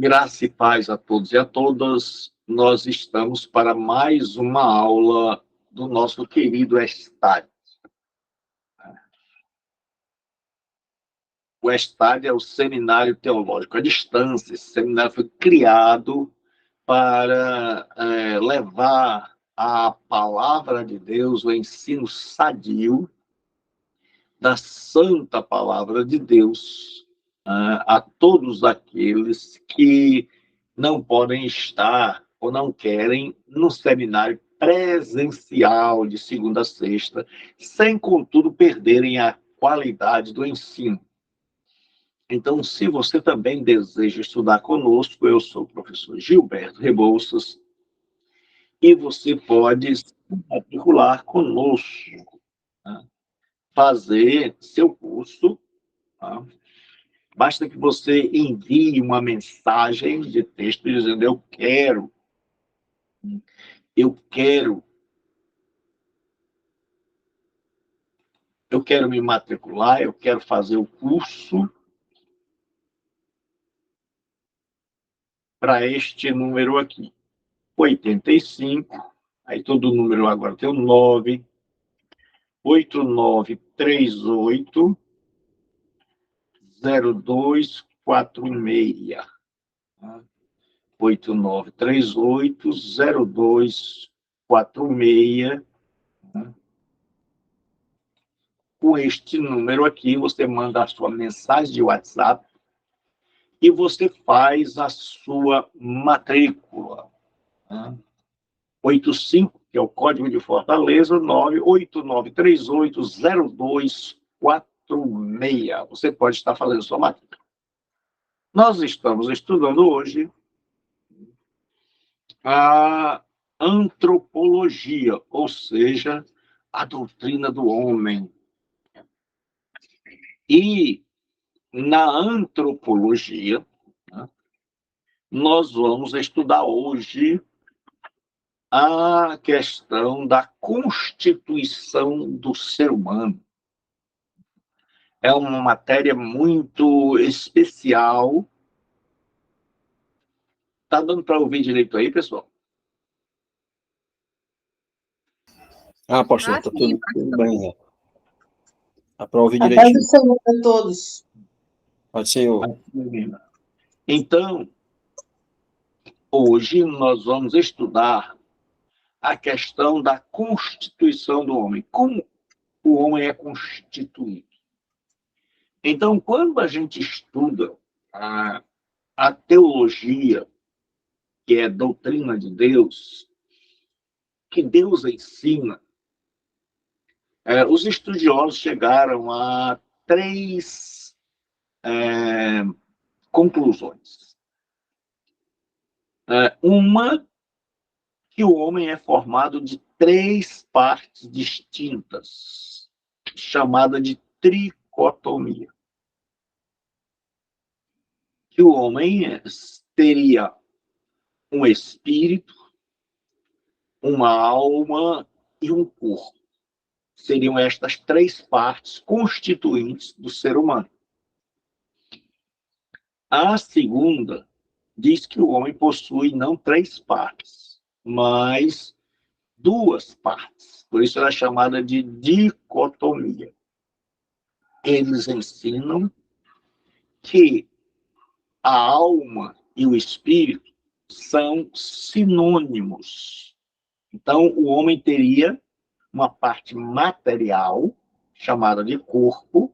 Graça e paz a todos e a todas. Nós estamos para mais uma aula do nosso querido Estádio. O Estádio é o Seminário Teológico à Distância. Esse seminário foi criado para levar a palavra de Deus, o ensino sadio da santa palavra de Deus a todos aqueles que não podem estar ou não querem no seminário presencial de segunda a sexta, sem, contudo, perderem a qualidade do ensino. Então, se você também deseja estudar conosco, eu sou o professor Gilberto Rebouças, e você pode se matricular conosco, tá? Fazer seu curso, tá? Basta que você envie uma mensagem de texto dizendo eu quero me matricular, eu quero fazer o curso para este número aqui, 85, aí todo número agora tem o 9, 8938 0246. 8938 0246. Com este número aqui, você manda a sua mensagem de WhatsApp e você faz a sua matrícula. 85, que é o código de Fortaleza, 989380246. Você pode estar fazendo sua matrícula. Nós estamos estudando hoje a antropologia, ou seja, a doutrina do homem. E na antropologia, nós vamos estudar hoje a questão da constituição do ser humano. É uma matéria muito especial. Tá dando para ouvir direito aí, pessoal? Pastor, tá tudo bem, né? Dá para ouvir A paz direitinho. do Senhor a todos. Pode ser eu. Então, hoje nós vamos estudar a questão da constituição do homem. Como o homem é constituído. Então, quando a gente estuda a teologia, que é a doutrina de Deus, que Deus ensina, os estudiosos chegaram a três conclusões. Uma, que o homem é formado de três partes distintas, chamada de tricotomia. Que o homem teria um espírito, uma alma e um corpo. Seriam estas três partes constituintes do ser humano. A segunda diz que o homem possui não três partes, mas duas partes. Por isso ela é chamada de dicotomia. Eles ensinam que a alma e o espírito são sinônimos. Então, o homem teria uma parte material, chamada de corpo,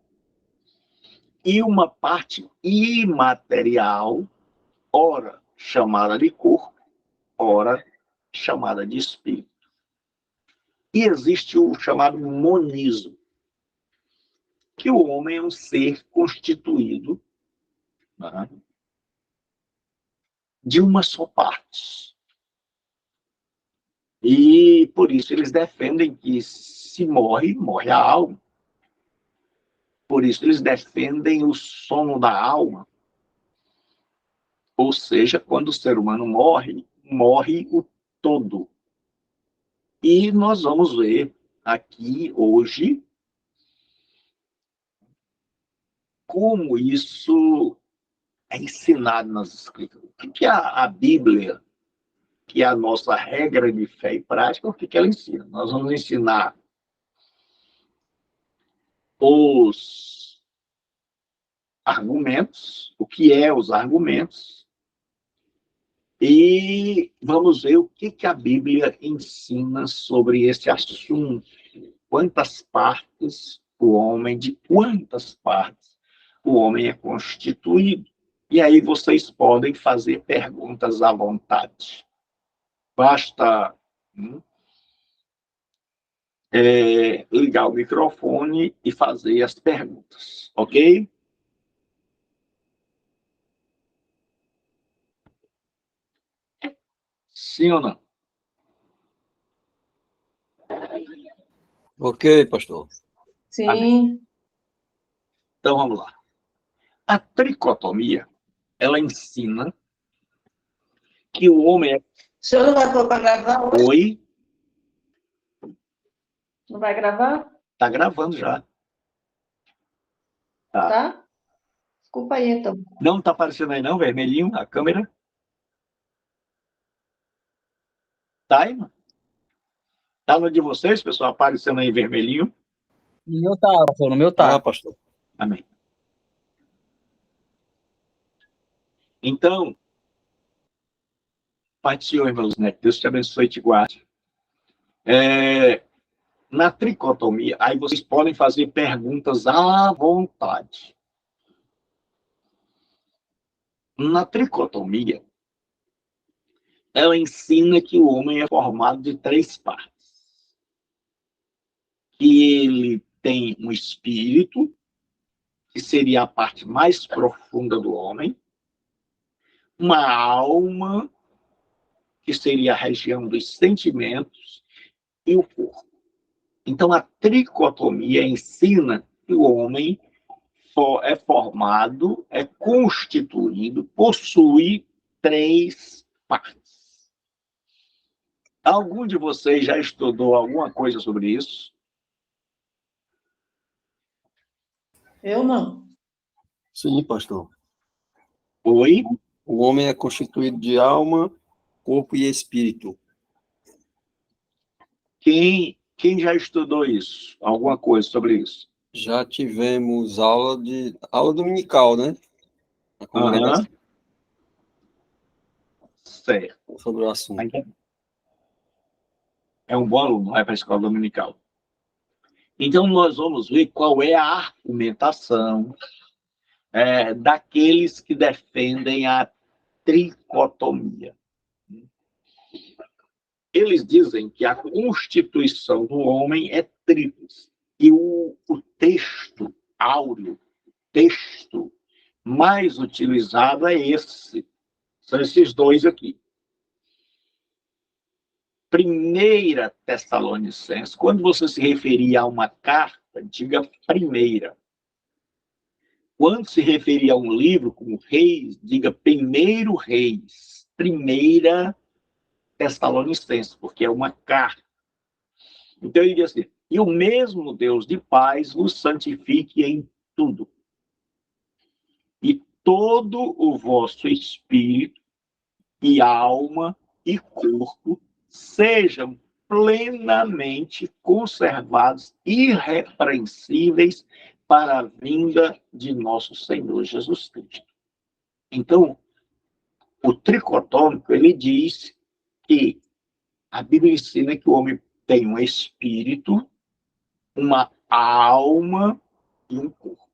e uma parte imaterial, ora chamada de corpo, ora chamada de espírito. E existe o chamado monismo, que o homem é um ser constituído, né, de uma só parte. E por isso eles defendem que se morre, morre a alma. Por isso eles defendem o sono da alma. Ou seja, quando o ser humano morre, morre o todo. E nós vamos ver aqui hoje como isso é ensinado nas Escrituras. O que a Bíblia, que é a nossa regra de fé e prática, o que ela ensina? Nós vamos ensinar os argumentos, o que é os argumentos, e vamos ver o que a Bíblia ensina sobre esse assunto. Quantas partes o homem, de quantas partes o homem é constituído. E aí vocês podem fazer perguntas à vontade. Basta ligar o microfone e fazer as perguntas, ok? Sim ou não? Ok, pastor. Sim. Amém. Então vamos lá. A tricotomia, ela ensina que o homem é... O senhor não vai pôr para gravar hoje? Oi? Não vai gravar? Tá gravando já. Tá? Desculpa aí, então. Não tá aparecendo aí não, vermelhinho, a câmera? Tá aí, mano? Tá no de vocês, pessoal, aparecendo aí vermelhinho? No meu tá, pastor. No meu tá, pastor. Amém. Então, Pai do Senhor, irmãos, né? Deus te abençoe e te guarde. Na tricotomia, aí vocês podem fazer perguntas à vontade. Na tricotomia, ela ensina que o homem é formado de 3 partes. Que ele tem um espírito, que seria a parte mais profunda do homem, uma alma, que seria a região dos sentimentos, e o corpo. Então, a tricotomia ensina que o homem é formado, é constituído, possui 3 partes. Algum de vocês já estudou alguma coisa sobre isso? Eu não. Sim, pastor. Oi? O homem é constituído de alma, corpo e espírito. Quem já estudou isso? Alguma coisa sobre isso? Já tivemos aula dominical, né? Na congregação. Certo. Sobre o assunto. É um bom aluno, vai para a escola dominical. Então, nós vamos ver qual é a argumentação daqueles que defendem a tricotomia. Eles dizem que a constituição do homem é tríplice. E o texto áureo, texto mais utilizado é esse. São esses dois aqui. Primeira Tessalonicenses, quando você se referir a uma carta, diga primeira. Quando se referir a um livro como Reis, diga primeiro Reis. Primeira Tessalonicenses, porque é uma carta. Então ele diz assim, e o mesmo Deus de paz vos santifique em tudo. E todo o vosso espírito e alma e corpo sejam plenamente conservados, irrepreensíveis para a vinda de nosso Senhor Jesus Cristo. Então, o tricotômico, ele diz que a Bíblia ensina que o homem tem um espírito, uma alma e um corpo.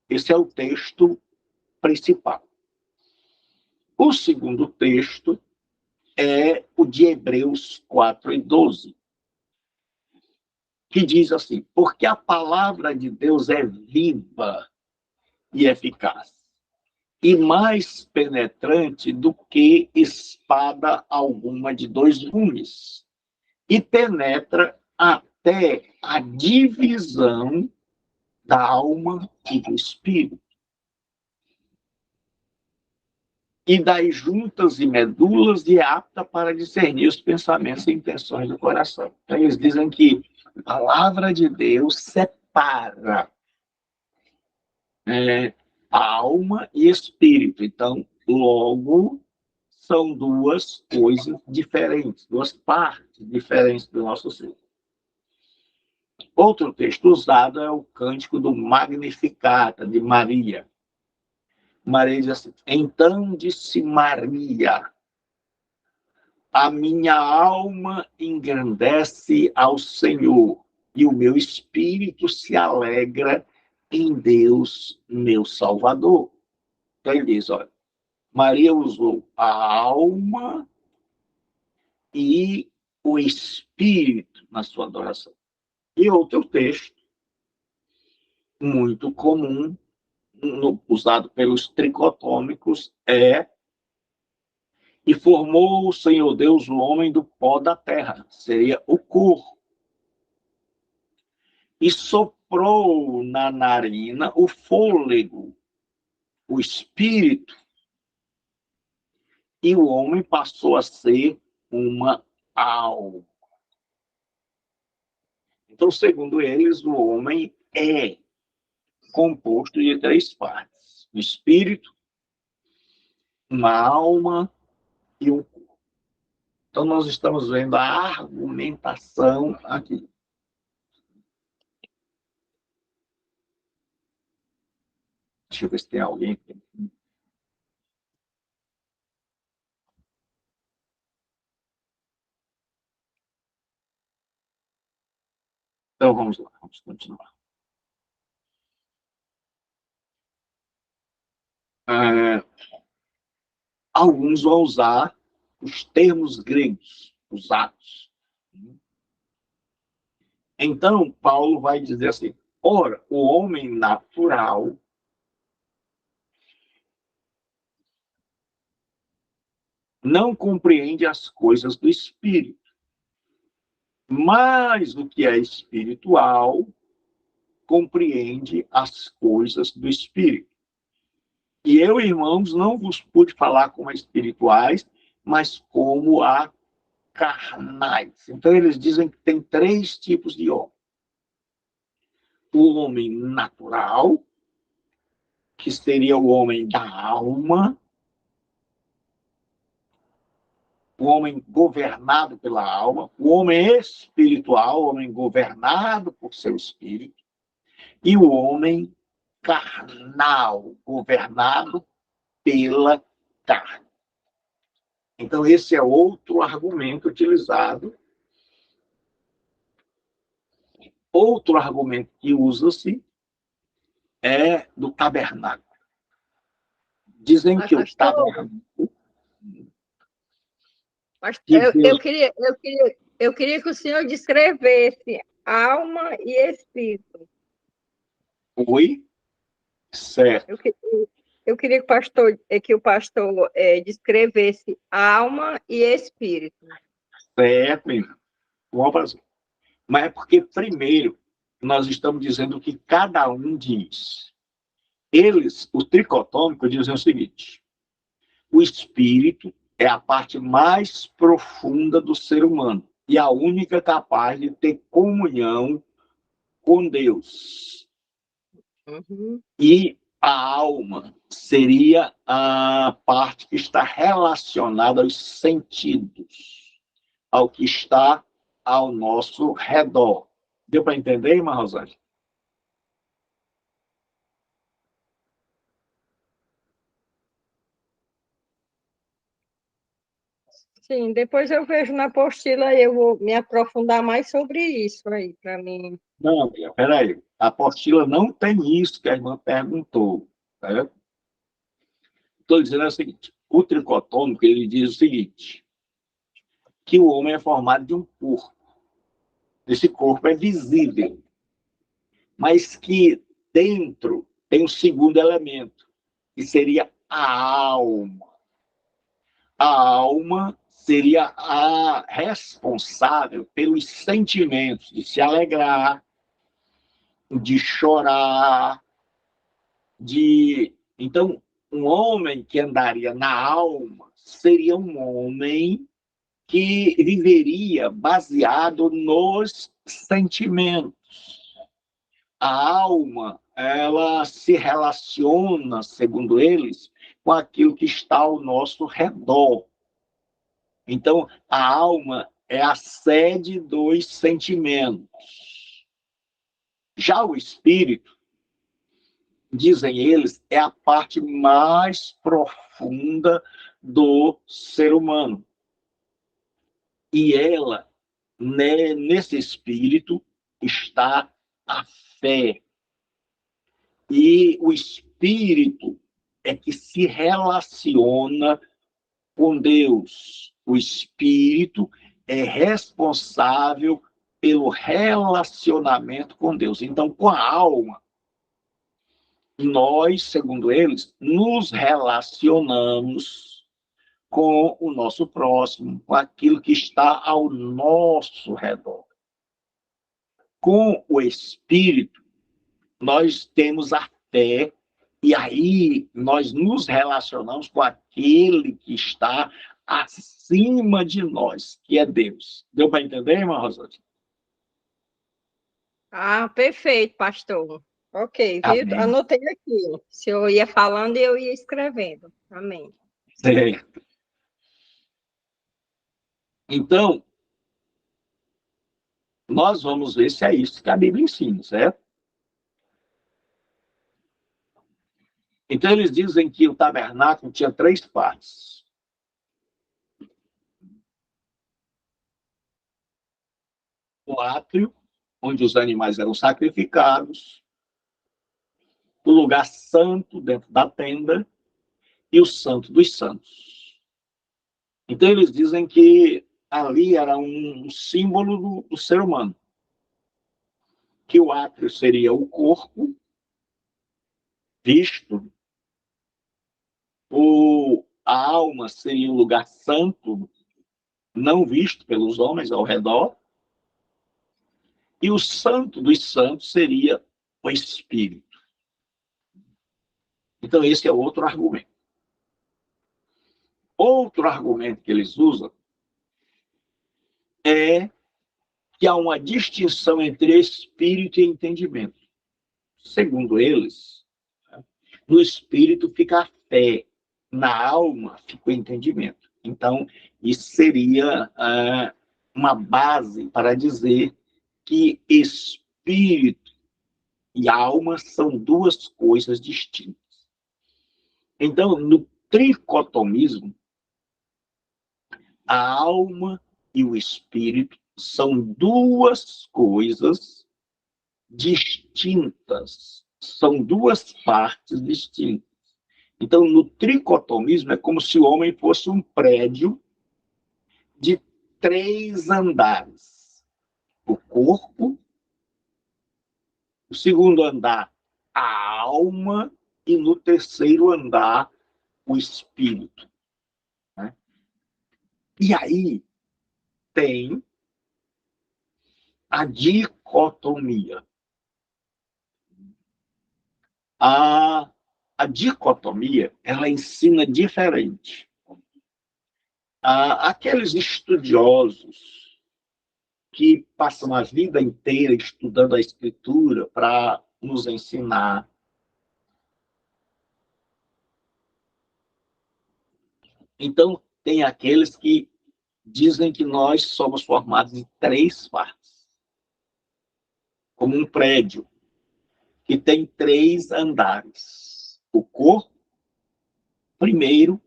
Esse é o texto principal. O segundo texto é o de Hebreus 4:12, que diz assim, porque a palavra de Deus é viva e eficaz, e mais penetrante do que espada alguma de 2 gumes, e penetra até a divisão da alma e do espírito, e das juntas e medulas, e é apta para discernir os pensamentos e intenções do coração. Então, eles dizem que a palavra de Deus separa alma e espírito. Então, logo, são duas coisas diferentes, duas partes diferentes do nosso ser. Outro texto usado é o cântico do Magnificat, de Maria. Maria diz assim: então disse Maria, a minha alma engrandece ao Senhor, e o meu espírito se alegra em Deus, meu Salvador. Então ele diz, olha, Maria usou a alma e o espírito na sua adoração. E outro texto, muito comum, usado pelos tricotômicos, é: e formou o Senhor Deus o homem do pó da terra, seria o corpo, e soprou na narina o fôlego, o espírito, e o homem passou a ser uma alma. Então, segundo eles, o homem é composto de três partes: o espírito, uma alma e um corpo. Então, nós estamos vendo a argumentação aqui. Deixa eu ver se tem alguém aqui. Então, vamos lá, vamos continuar. Alguns vão usar os termos gregos usados. Então, Paulo vai dizer assim: ora, o homem natural não compreende as coisas do espírito, mas o que é espiritual compreende as coisas do espírito. E eu, irmãos, não vos pude falar como a espirituais, mas como a carnais. Então, eles dizem que tem três tipos de homem: o homem natural, que seria o homem da alma, o homem governado pela alma, o homem espiritual, o homem governado por seu espírito, e o homem carnal, governado pela carne. Então, esse é outro argumento utilizado. Outro argumento que usa-se é do tabernáculo. Dizem que o tabernáculo... Eu queria que o senhor descrevesse alma e espírito. Oi? Certo. Eu queria que o pastor descrevesse alma e espírito. Certo, vamos fazer. Mas é porque, primeiro, nós estamos dizendo o que cada um diz. Eles, os tricotômicos, dizem o seguinte: o espírito é a parte mais profunda do ser humano e a única capaz de ter comunhão com Deus. Uhum. E a alma seria a parte que está relacionada aos sentidos, ao que está ao nosso redor. Deu para entender, irmã Rosângela? Sim, depois eu vejo na apostila e eu vou me aprofundar mais sobre isso aí, para mim. Não, peraí. A apostila não tem isso que a irmã perguntou. Tá? Estou dizendo o seguinte: o tricotômico, ele diz o seguinte, que o homem é formado de um corpo. Esse corpo é visível, mas que dentro tem um segundo elemento, que seria a alma. A alma seria a responsável pelos sentimentos de se alegrar, de chorar, de... Então, um homem que andaria na alma seria um homem que viveria baseado nos sentimentos. a alma, ela se relaciona, segundo eles, com aquilo que está ao nosso redor. Então, a alma é a sede dos sentimentos. Já o espírito, dizem eles, é a parte mais profunda do ser humano. E ela, né, nesse espírito, está a fé. E o espírito é que se relaciona com Deus. O espírito é responsável pelo relacionamento com Deus. Então, com a alma, nós, segundo eles, nos relacionamos com o nosso próximo, com aquilo que está ao nosso redor. Com o espírito, nós temos a fé, e aí nós nos relacionamos com aquele que está acima de nós, que é Deus. Deu para entender, irmã Rosângela? Ah, perfeito, pastor. Ok, viu? Amém. Anotei aqui. Se eu ia falando, eu ia escrevendo. Amém. Certo. Então, nós vamos ver se é isso que a Bíblia ensina, certo? Então, eles dizem que o tabernáculo tinha 3 partes. O átrio, onde os animais eram sacrificados, o lugar santo dentro da tenda e o santo dos santos. Então, eles dizem que ali era um símbolo do ser humano, que o átrio seria o corpo visto, a alma seria um lugar santo, não visto pelos homens ao redor, e o santo dos santos seria o espírito. Então, esse é outro argumento. Outro argumento que eles usam é que há uma distinção entre espírito e entendimento. Segundo eles, no espírito fica a fé, na alma fica o entendimento. Então, isso seria uma base para dizer que espírito e alma são 2 coisas distintas. Então, no tricotomismo, a alma e o espírito são 2 coisas distintas, são 2 partes distintas. Então, no tricotomismo, é como se o homem fosse um prédio de 3 andares. O corpo, o segundo andar, a alma, e no terceiro andar, o espírito. Né? E aí tem a dicotomia. A dicotomia, ela ensina diferente. Aqueles estudiosos que passam a vida inteira estudando a Escritura para nos ensinar. Então, tem aqueles que dizem que nós somos formados de 3 partes, como um prédio que tem 3 andares. O corpo, primeiro,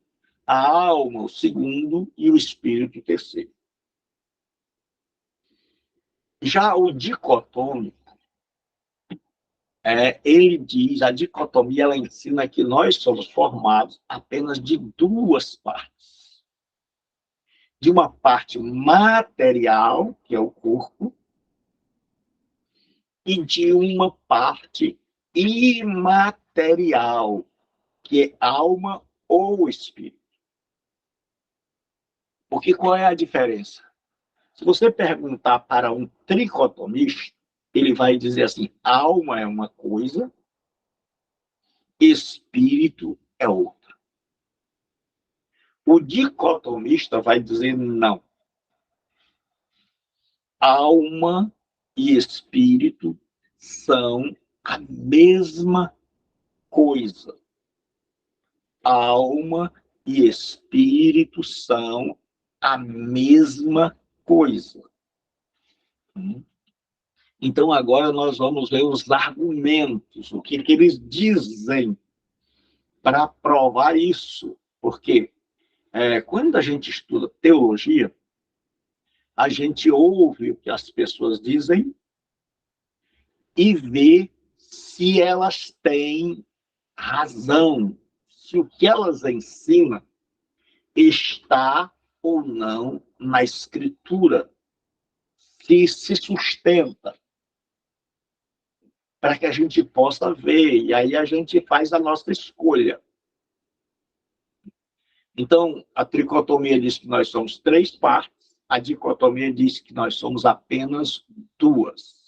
a alma, o segundo, e o espírito, o terceiro. Já o dicotômico, ele diz, a dicotomia, ela ensina que nós somos formados apenas de 2 partes. De uma parte material, que é o corpo, e de uma parte imaterial, que é alma ou espírito. Porque qual é a diferença? Se você perguntar para um tricotomista, ele vai dizer assim, alma é uma coisa, espírito é outra. O dicotomista vai dizer não. Alma e espírito são a mesma coisa. Alma e espírito são a mesma coisa. Então, agora nós vamos ver os argumentos, o que eles dizem para provar isso. Porque quando a gente estuda teologia, a gente ouve o que as pessoas dizem e vê se elas têm razão, se o que elas ensinam está ou não na Escritura, se sustenta, para que a gente possa ver, e aí a gente faz a nossa escolha. Então, a tricotomia diz que nós somos 3 partes, a dicotomia diz que nós somos apenas 2.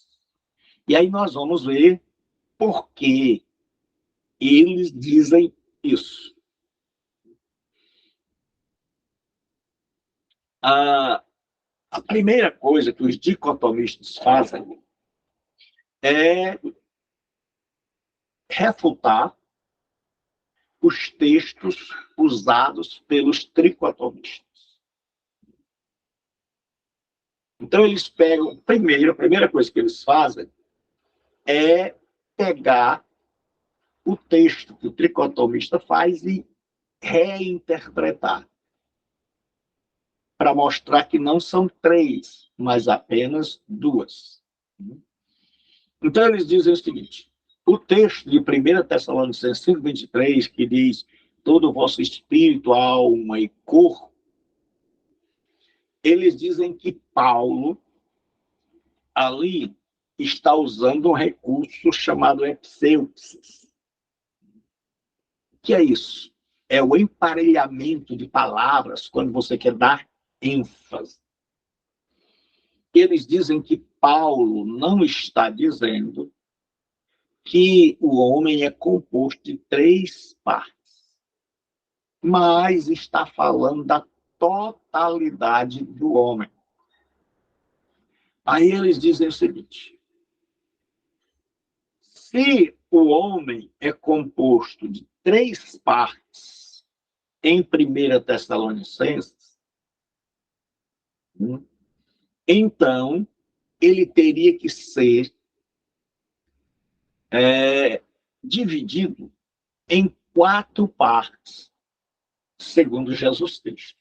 E aí nós vamos ver por que eles dizem isso. A primeira coisa que os dicotomistas fazem é refutar os textos usados pelos tricotomistas. Então, eles pegam, a primeira coisa que eles fazem é pegar o texto que o tricotomista faz e reinterpretar, para mostrar que não são 3, mas apenas 2. Então, eles dizem o seguinte: o texto de 1 Tessalonicenses 5:23, que diz todo o vosso espírito, alma e corpo, eles dizem que Paulo, ali, está usando um recurso chamado epseupsis. O que é isso? É o emparelhamento de palavras quando você quer dar ênfase. Eles dizem que Paulo não está dizendo que o homem é composto de 3 partes, mas está falando da totalidade do homem. Aí eles dizem o seguinte: se o homem é composto de 3 partes em 1 Tessalonicenses, então ele teria que ser dividido em 4 partes, segundo Jesus Cristo.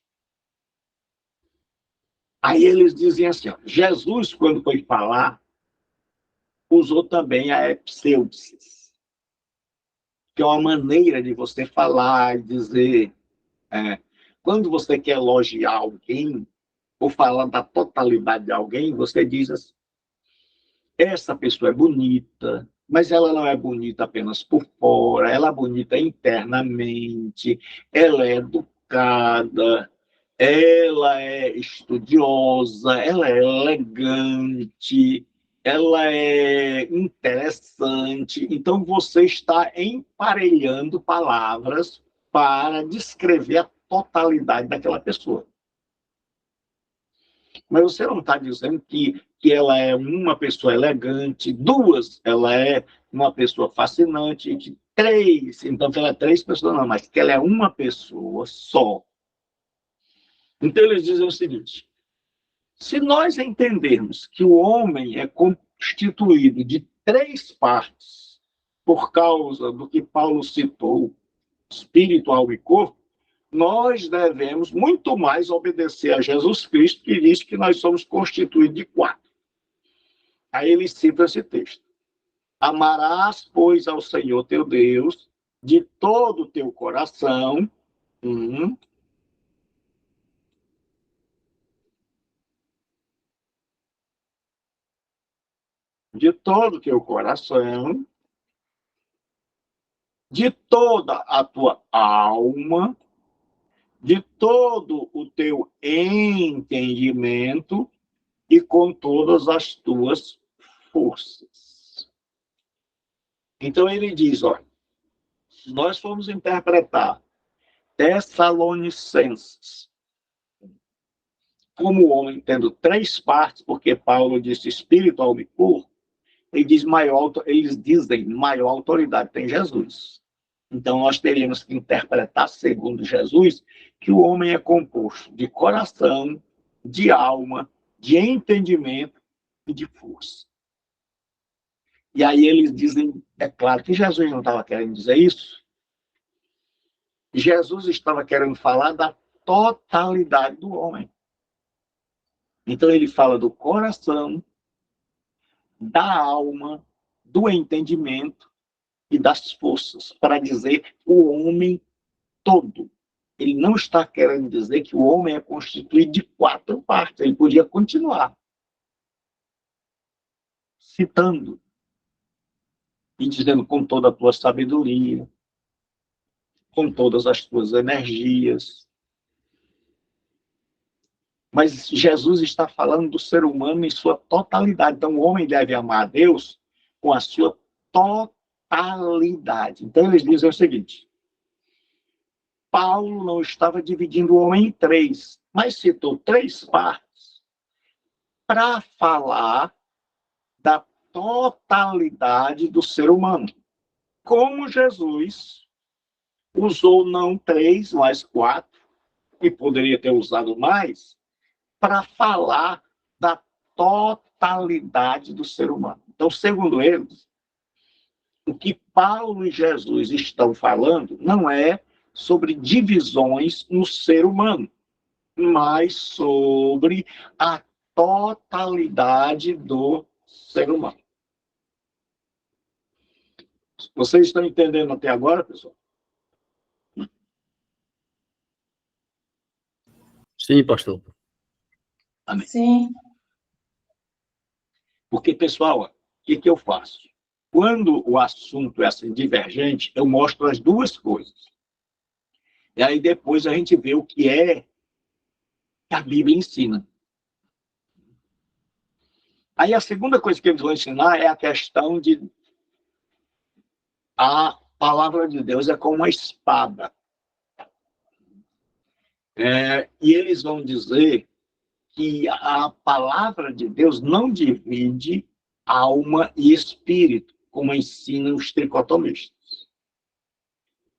Aí eles dizem assim, Jesus, quando foi falar, usou também a epseupsis, que é uma maneira de você falar e dizer, quando você quer elogiar alguém, ou falar da totalidade de alguém, você diz assim: essa pessoa é bonita, mas ela não é bonita apenas por fora, ela é bonita internamente, ela é educada, ela é estudiosa, ela é elegante, ela é interessante. Então, você está emparelhando palavras para descrever a totalidade daquela pessoa. Mas você não está dizendo que ela é uma pessoa elegante, 2, ela é uma pessoa fascinante, que 3, então que ela é 3 pessoas, não, mas que ela é uma pessoa só. Então eles dizem o seguinte: se nós entendermos que o homem é constituído de 3 partes, por causa do que Paulo citou, espírito, alma e corpo, nós devemos muito mais obedecer a Jesus Cristo, que diz que nós somos constituídos de 4. Aí ele cita esse texto: amarás, pois, ao Senhor teu Deus de todo o teu coração, de todo o teu coração, de toda a tua alma, de todo o teu entendimento e com todas as tuas forças. Então ele diz, olha, se nós formos interpretar Tessalonicenses como o homem tendo 3 partes, porque Paulo disse espírito, alma e corpo, eles dizem maior autoridade tem Jesus. Então, nós teríamos que interpretar, segundo Jesus, que o homem é composto de coração, de alma, de entendimento e de força. E aí eles dizem, é claro que Jesus não estava querendo dizer isso. Jesus estava querendo falar da totalidade do homem. Então ele fala do coração, da alma, do entendimento e das forças, para dizer o homem todo. Ele não está querendo dizer que o homem é constituído de 4 partes. Ele podia continuar citando e dizendo com toda a tua sabedoria, com todas as tuas energias. Mas Jesus está falando do ser humano em sua totalidade. Então, o homem deve amar a Deus com a sua totalidade. Então, eles dizem o seguinte: Paulo não estava dividindo o homem em 3, mas citou 3 partes para falar da totalidade do ser humano. Como Jesus usou não 3, mas 4, e poderia ter usado mais, para falar da totalidade do ser humano. Então, segundo eles, o que Paulo e Jesus estão falando não é sobre divisões no ser humano, mas sobre a totalidade do ser humano. Vocês estão entendendo até agora, pessoal? Sim, pastor. Amém. Sim. Porque, pessoal, o que eu faço? Quando o assunto é assim divergente, eu mostro as duas coisas. E aí depois a gente vê o que é que a Bíblia ensina. Aí a segunda coisa que eles vão ensinar é a questão de a palavra de Deus é como uma espada. E eles vão dizer que a palavra de Deus não divide alma e espírito, como ensinam os tricotomistas.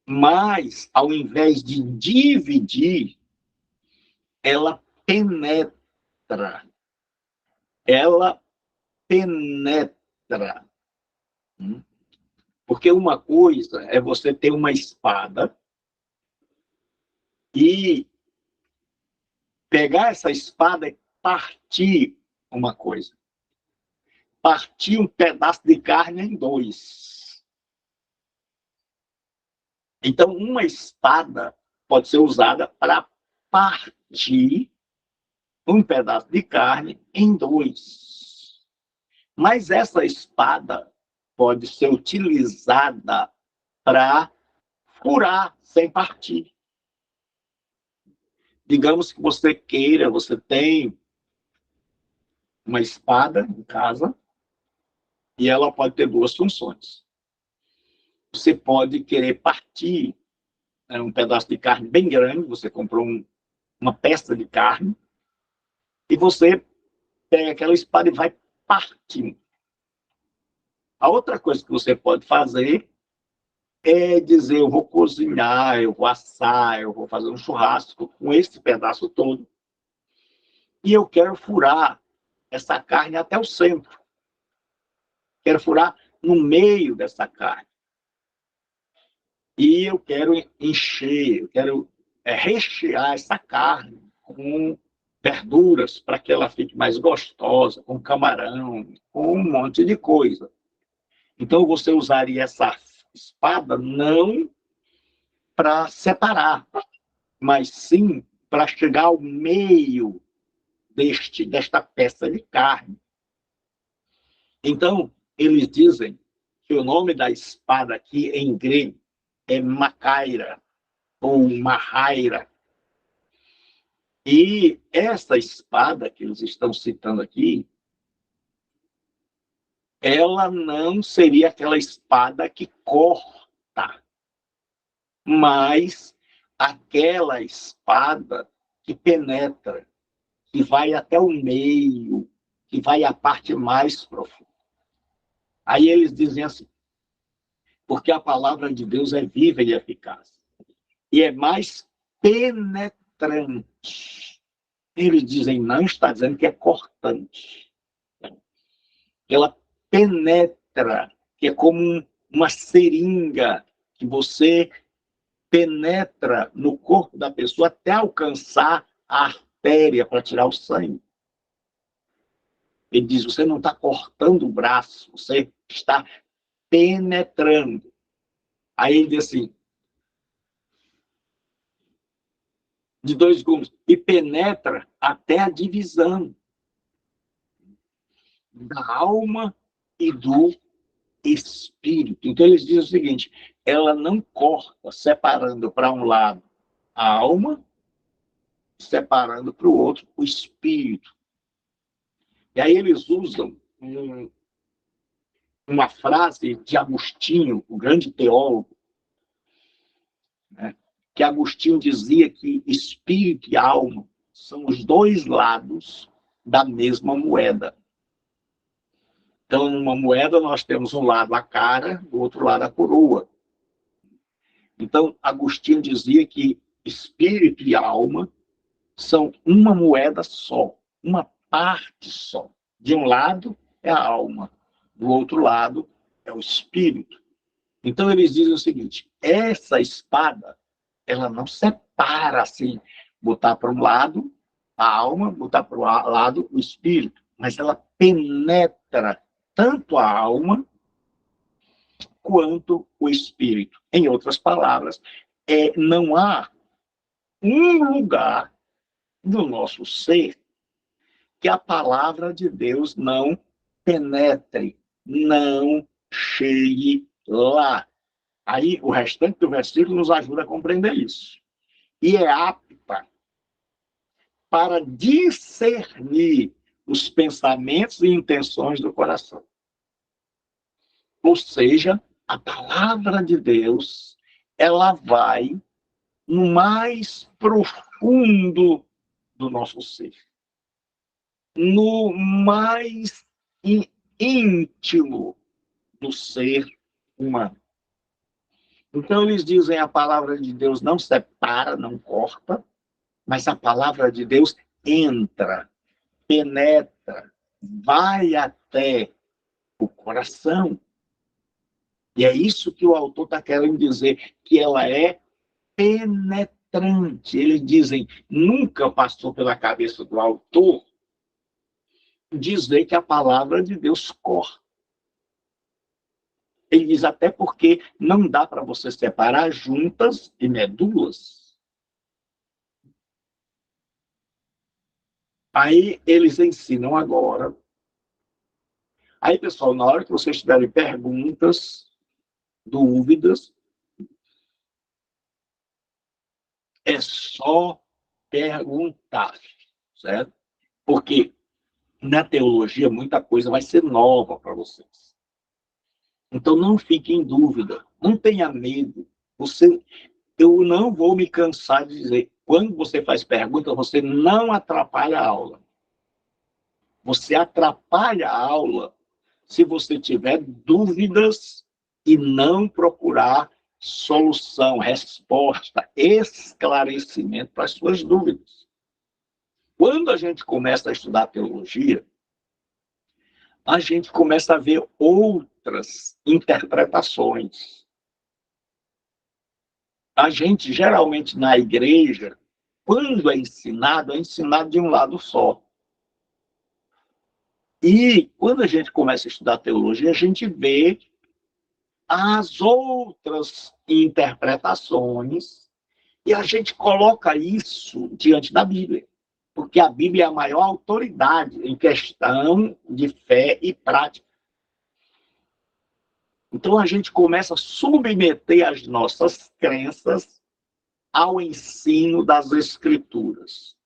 Mas, ao invés de dividir, ela penetra. Ela penetra. Porque uma coisa é você ter uma espada e pegar essa espada e partir uma coisa. Partir um pedaço de carne em 2. Então, uma espada pode ser usada para partir um pedaço de carne em 2. Mas essa espada pode ser utilizada para furar sem partir. Digamos que você queira, você tem uma espada em casa e ela pode ter 2 funções. Você pode querer partir um pedaço de carne bem grande, você comprou uma peça de carne e você pega aquela espada e vai partindo. A outra coisa que você pode fazer é dizer, eu vou cozinhar, eu vou assar, eu vou fazer um churrasco com esse pedaço todo e eu quero furar essa carne até o centro. Quero furar no meio dessa carne. E eu quero encher, eu quero rechear essa carne com verduras para que ela fique mais gostosa, com camarão, com um monte de coisa. Então, você usaria essa espada não para separar, mas sim para chegar ao meio desta peça de carne. Então, eles dizem que o nome da espada aqui em grego é macaira ou marraira. E essa espada que eles estão citando aqui, ela não seria aquela espada que corta, mas aquela espada que penetra, que vai até o meio, que vai à parte mais profunda. Aí eles dizem assim, porque a palavra de Deus é viva e eficaz. E é mais penetrante. Eles dizem, não está dizendo que é cortante. Ela penetra, que é como uma seringa que você penetra no corpo da pessoa até alcançar a artéria para tirar o sangue. Ele diz, você não está cortando o braço, você está penetrando. Aí ele diz assim, de 2 gumes, e penetra até a divisão da alma e do espírito. Então eles dizem o seguinte, ela não corta, separando para um lado a alma, separando para o outro o espírito. E aí eles usam uma frase de Agostinho, o grande teólogo, né? Que Agostinho dizia que espírito e alma são os 2 lados da mesma moeda. Então, numa moeda, nós temos um lado a cara, do outro lado a coroa. Então, Agostinho dizia que espírito e alma são uma moeda só, uma parte só. De um lado é a alma, do outro lado é o espírito. Então, eles dizem o seguinte, essa espada, ela não separa assim, botar para um lado a alma, botar para o lado o espírito, mas ela penetra tanto a alma quanto o espírito. Em outras palavras, não há um lugar do nosso ser que a palavra de Deus não penetre, não chegue lá. Aí o restante do versículo nos ajuda a compreender isso. E é apta para discernir os pensamentos e intenções do coração. Ou seja, a palavra de Deus, ela vai no mais profundo do nosso ser. No mais íntimo do ser humano. Então, eles dizem a palavra de Deus não separa, não corta, mas a palavra de Deus entra, penetra, vai até o coração. E é isso que o autor está querendo dizer, que ela é penetrante. Eles dizem, nunca passou pela cabeça do autor dizer que a palavra de Deus corta. Ele diz até porque não dá para você separar juntas e medulas. Aí eles ensinam agora. Aí, pessoal, na hora que vocês tiverem perguntas, dúvidas, é só perguntar, certo? Porque na teologia muita coisa vai ser nova para vocês. Então não fique em dúvida, não tenha medo. Eu não vou me cansar de dizer, quando você faz pergunta, você não atrapalha a aula. Você atrapalha a aula se você tiver dúvidas e não procurar solução, resposta, esclarecimento para as suas dúvidas. Quando a gente começa a estudar teologia, a gente começa a ver outras interpretações. A gente, geralmente, na igreja, quando é ensinado de um lado só. E quando a gente começa a estudar teologia, a gente vê as outras interpretações e a gente coloca isso diante da Bíblia. Porque a Bíblia é a maior autoridade em questão de fé e prática. Então a gente começa a submeter as nossas crenças ao ensino das Escrituras.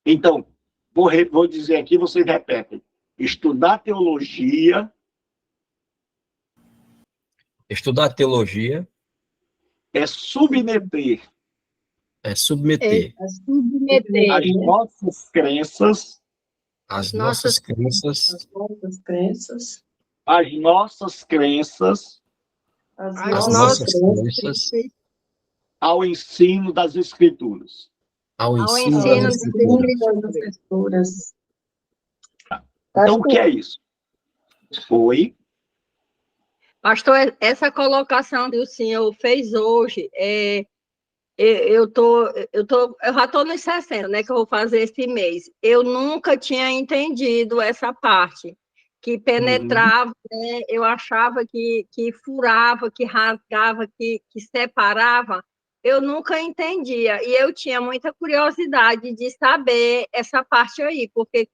Então, vou dizer aqui, vocês repetem. Estudar teologia. Estudar teologia É submeter. é submeter submeter As nossas crenças As Nossas nossas crenças, As nossas crenças. as nossas crenças As as as nossas nossas nossas crenças. crenças crenças ao ensino das Escrituras. ao ao ensino Ao das ensino das ensino Escrituras. das Escrituras. Escrituras. Então, o que é isso? Foi. Pastor, essa colocação que o senhor fez hoje, eu já estou nos 60, né, que eu vou fazer esse mês. Eu nunca tinha entendido essa parte, que Uhum, penetrava, né, eu achava que furava, que rasgava, que separava. Eu nunca entendia, e eu tinha muita curiosidade de saber essa parte aí, porque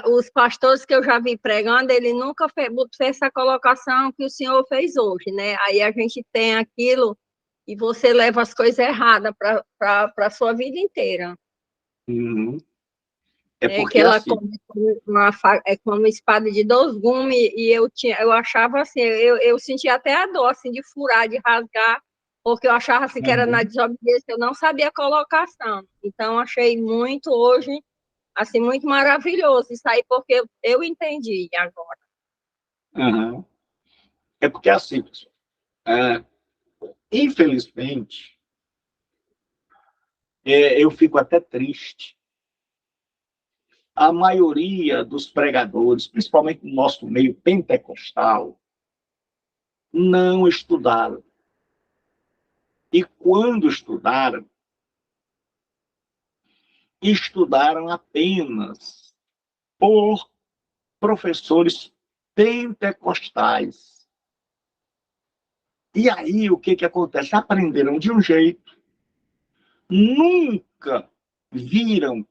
os pastores que eu já vi pregando, ele nunca fez essa colocação que o senhor fez hoje, né? Aí a gente tem aquilo e você leva as coisas erradas para a sua vida inteira. uhum. É É que porque ela assim. é como uma espada de dois gumes, e eu achava assim, eu sentia até a dor assim, de furar, de rasgar, porque eu achava assim, que era na Uhum, desobediência, eu não sabia a colocação. Então, achei muito hoje, assim, muito maravilhoso isso aí, porque eu entendi agora. uhum. É porque assim, pessoal, é, infelizmente, eu fico até triste. A maioria dos pregadores, principalmente no nosso meio pentecostal, não estudaram. E quando estudaram, estudaram apenas por professores pentecostais. E aí, o que, que acontece? Aprenderam de um jeito, nunca viram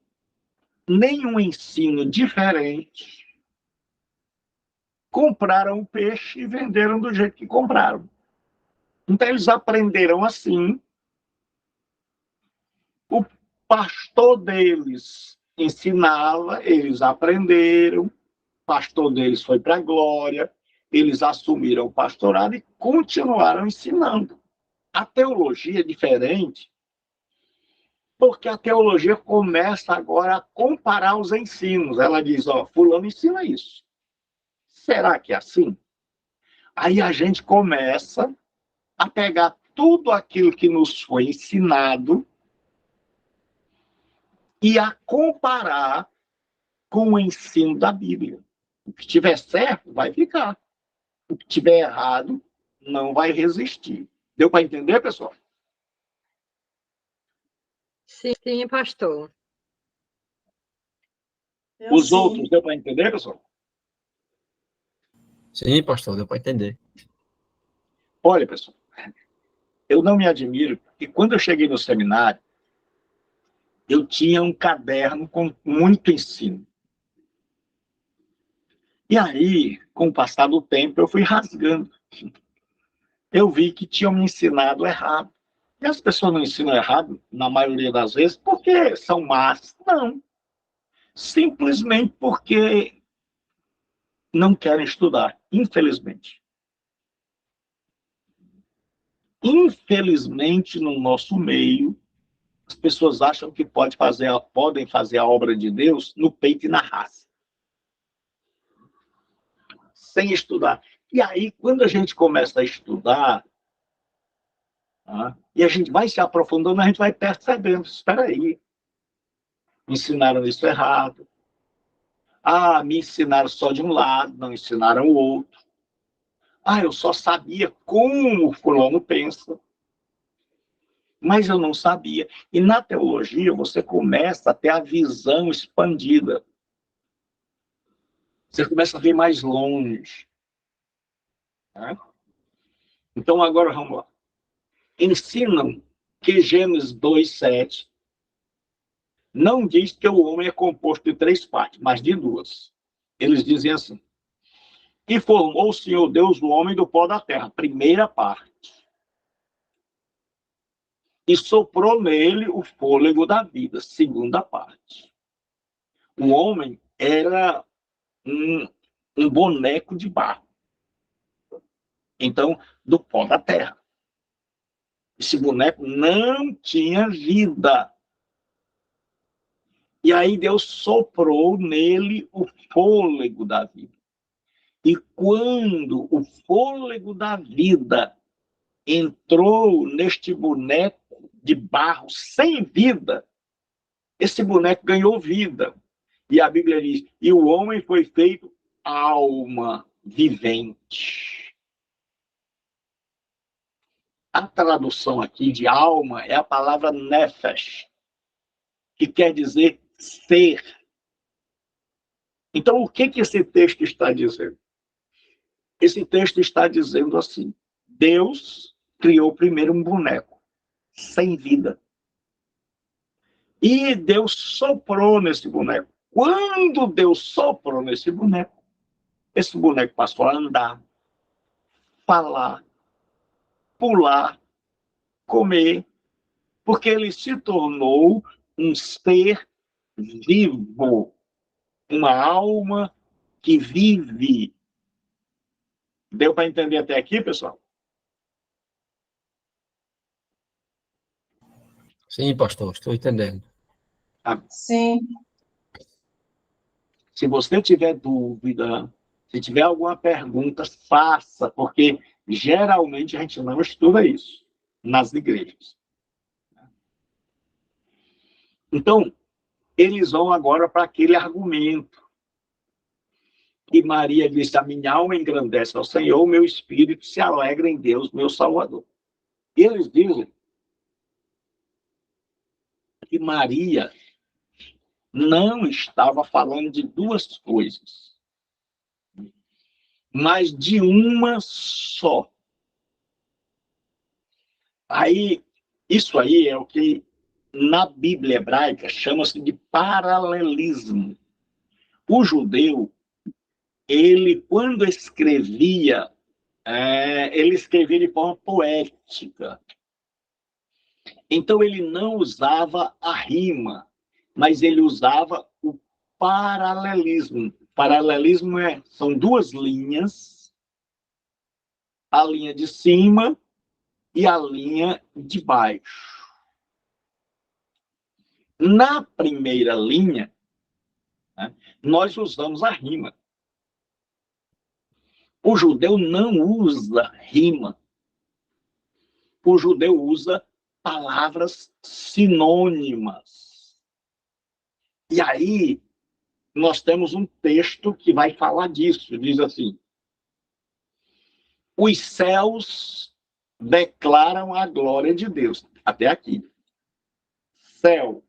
nenhum ensino diferente, compraram o peixe e venderam do jeito que compraram. Então, eles aprenderam assim, o pastor deles ensinava, eles aprenderam, o pastor deles foi para a glória, eles assumiram o pastorado e continuaram ensinando. A teologia é diferente, porque a teologia começa agora a comparar os ensinos. Ela diz, ó, fulano ensina isso. Será que é assim? Aí a gente começa a pegar tudo aquilo que nos foi ensinado e a comparar com o ensino da Bíblia. O que estiver certo vai ficar. O que estiver errado não vai resistir. Deu para entender, pessoal? Sim, sim, pastor. Eu Os outros, sim. deu para entender, pessoal? Sim, pastor, deu para entender. Olha, pessoal, eu não me admiro, porque quando eu cheguei no seminário, eu tinha um caderno com muito ensino. E aí, com o passar do tempo, eu fui rasgando. Eu vi que tinham me ensinado errado. E as pessoas não ensinam errado, na maioria das vezes, porque são más. Não. Simplesmente porque não querem estudar, infelizmente. Infelizmente, no nosso meio, as pessoas acham que podem fazer a obra de Deus no peito e na raça, sem estudar. E aí, quando a gente começa a estudar, tá, e a gente vai se aprofundando, a gente vai percebendo, espera aí, me ensinaram isso errado. Ah, me ensinaram só de um lado, não ensinaram o outro. Ah, eu só sabia como o fulano pensa, mas eu não sabia. E na teologia você começa a ter a visão expandida. Você começa a ver mais longe. Né? Então agora vamos lá. Ensinam que Gênesis 2:7 não diz que o homem é composto de três partes, mas de duas. Eles dizem assim: e formou o Senhor Deus o homem do pó da terra, primeira parte, e soprou nele o fôlego da vida, segunda parte. O homem era um, um boneco de barro, então, do pó da terra. Esse boneco não tinha vida. E aí Deus soprou nele o fôlego da vida. E quando o fôlego da vida entrou neste boneco de barro sem vida, esse boneco ganhou vida. E a Bíblia diz, e o homem foi feito alma vivente. A tradução aqui de alma é a palavra nefesh, que quer dizer ser. Então, o que esse texto está dizendo? Esse texto está dizendo assim, Deus criou primeiro um boneco, sem vida. E Deus soprou nesse boneco. Quando Deus soprou nesse boneco, esse boneco passou a andar, falar, pular, comer, porque ele se tornou um ser vivo, uma alma que vive. Deu para entender até aqui, pessoal? Sim, pastor, estou entendendo. Sim. Se você tiver dúvida, se tiver alguma pergunta, faça, porque geralmente a gente não estuda isso nas igrejas. Então, eles vão agora para aquele argumento que Maria disse, a minha alma engrandece ao Senhor, o meu espírito se alegra em Deus, meu Salvador. E eles dizem que Maria não estava falando de duas coisas, mas de uma só. Aí, isso aí é o que na Bíblia hebraica chama-se de paralelismo. O judeu, ele, quando escrevia, ele escrevia de forma poética. Então, ele não usava a rima, mas ele usava o paralelismo. Paralelismo são duas linhas, a linha de cima e a linha de baixo. Na primeira linha, né, nós usamos a rima. O judeu não usa rima. O judeu usa palavras sinônimas. E aí, nós temos um texto que vai falar disso. Diz assim, os céus declaram a glória de Deus. Até aqui. Céu.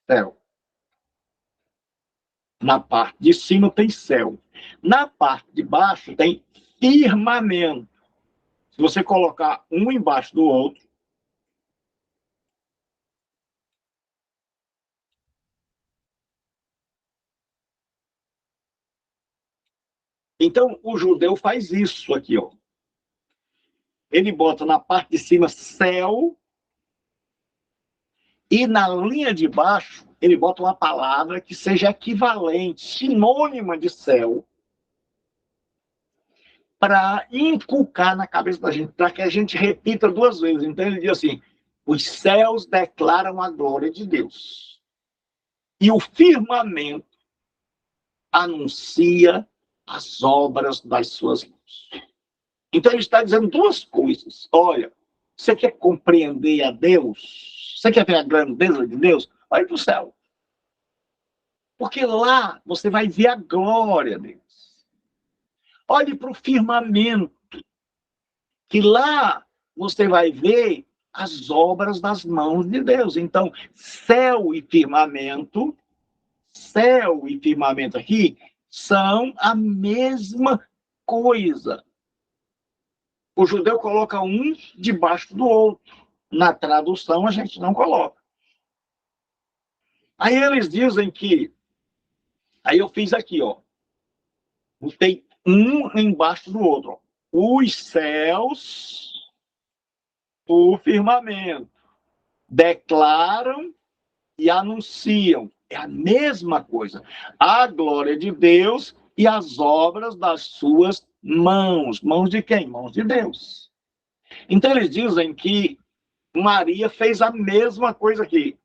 Céu. Na parte de cima tem céu. Na parte de baixo tem firmamento. Se você colocar um embaixo do outro, então o judeu faz isso aqui, ó. Ele bota na parte de cima céu e na linha de baixo ele bota uma palavra que seja equivalente, sinônima de céu, para inculcar na cabeça da gente, para que a gente repita duas vezes. Então ele diz assim, os céus declaram a glória de Deus. E o firmamento anuncia as obras das suas mãos. Então ele está dizendo duas coisas. Olha, você quer compreender a Deus? Você quer ver a grandeza de Deus? Olha para o céu. Porque lá você vai ver a glória de Deus. Olhe para o firmamento, que lá você vai ver as obras das mãos de Deus. Então, céu e firmamento aqui são a mesma coisa. O judeu coloca um debaixo do outro. Na tradução, a gente não coloca. Aí eles dizem que... Aí eu fiz aqui, ó. Tem um embaixo do outro. Os céus, o firmamento, declaram e anunciam. É a mesma coisa. A glória de Deus e as obras das suas mãos. Mãos de quem? Mãos de Deus. Então, eles dizem que Maria fez a mesma coisa aqui.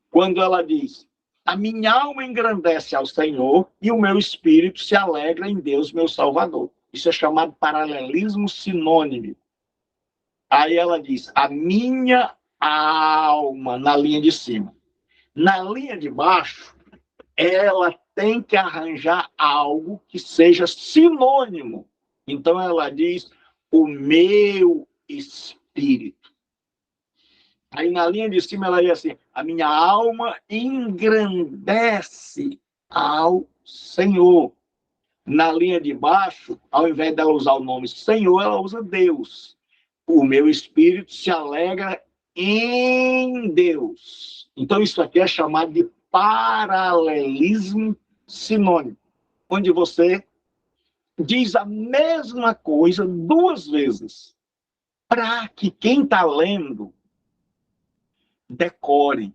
Quando ela diz, a minha alma engrandece ao Senhor e o meu espírito se alegra em Deus, meu Salvador. Isso é chamado paralelismo sinônimo. Aí ela diz, a minha alma, na linha de cima. Na linha de baixo, ela tem que arranjar algo que seja sinônimo. Então ela diz, o meu espírito. Aí na linha de cima ela diz assim, a minha alma engrandece ao Senhor. Na linha de baixo, ao invés dela usar o nome Senhor, ela usa Deus. O meu espírito se alegra em Deus. Então isso aqui é chamado de paralelismo sinônimo, onde você diz a mesma coisa duas vezes, para que quem está lendo decore,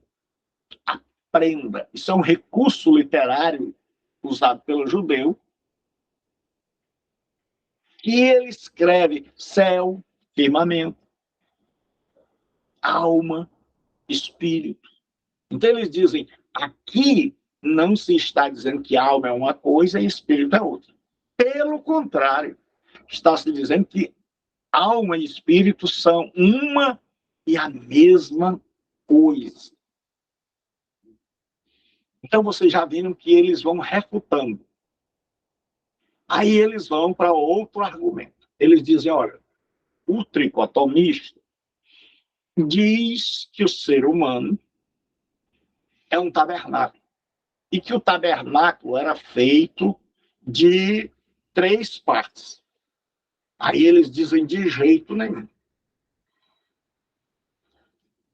aprenda. Isso é um recurso literário usado pelo judeu, que ele escreve céu, firmamento, alma, espírito. Então eles dizem, aqui não se está dizendo que alma é uma coisa e espírito é outra. Pelo contrário, está se dizendo que alma e espírito são uma e a mesma coisa. Então vocês já viram que eles vão refutando. Aí eles vão para outro argumento. Eles dizem, olha, o tricotomista diz que o ser humano é um tabernáculo. E que o tabernáculo era feito de 3 partes. Aí eles dizem de jeito nenhum.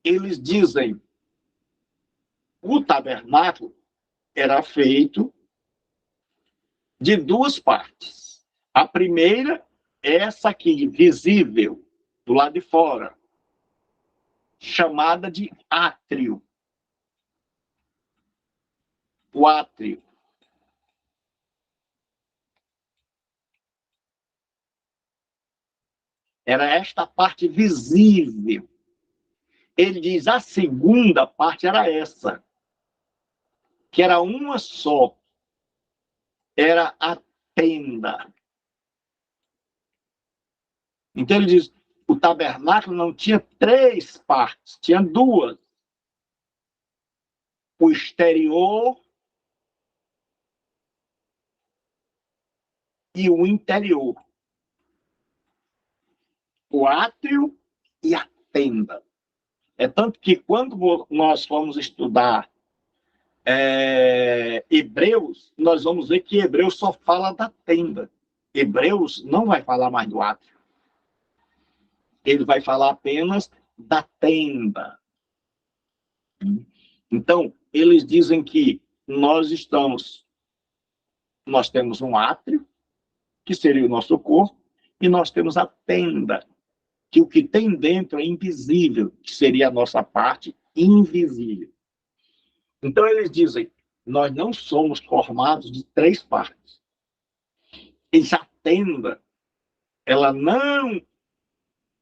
Eles dizem o tabernáculo era feito de 2 partes. A primeira é essa aqui, visível, do lado de fora, chamada de átrio. O átrio. Era esta parte visível. Ele diz, a segunda parte era essa, que era uma só. Era a tenda. Então ele diz, o tabernáculo não tinha 3 partes, tinha 2. O exterior e o interior. O átrio e a tenda. É tanto que quando nós vamos estudar Hebreus, nós vamos ver que Hebreus só fala da tenda. Hebreus não vai falar mais do átrio. Ele vai falar apenas da tenda. Então, eles dizem que nós temos um átrio, que seria o nosso corpo, e nós temos a tenda, que o que tem dentro é invisível, que seria a nossa parte invisível. Então, eles dizem, nós não somos formados de 3 partes. E a tenda, ela não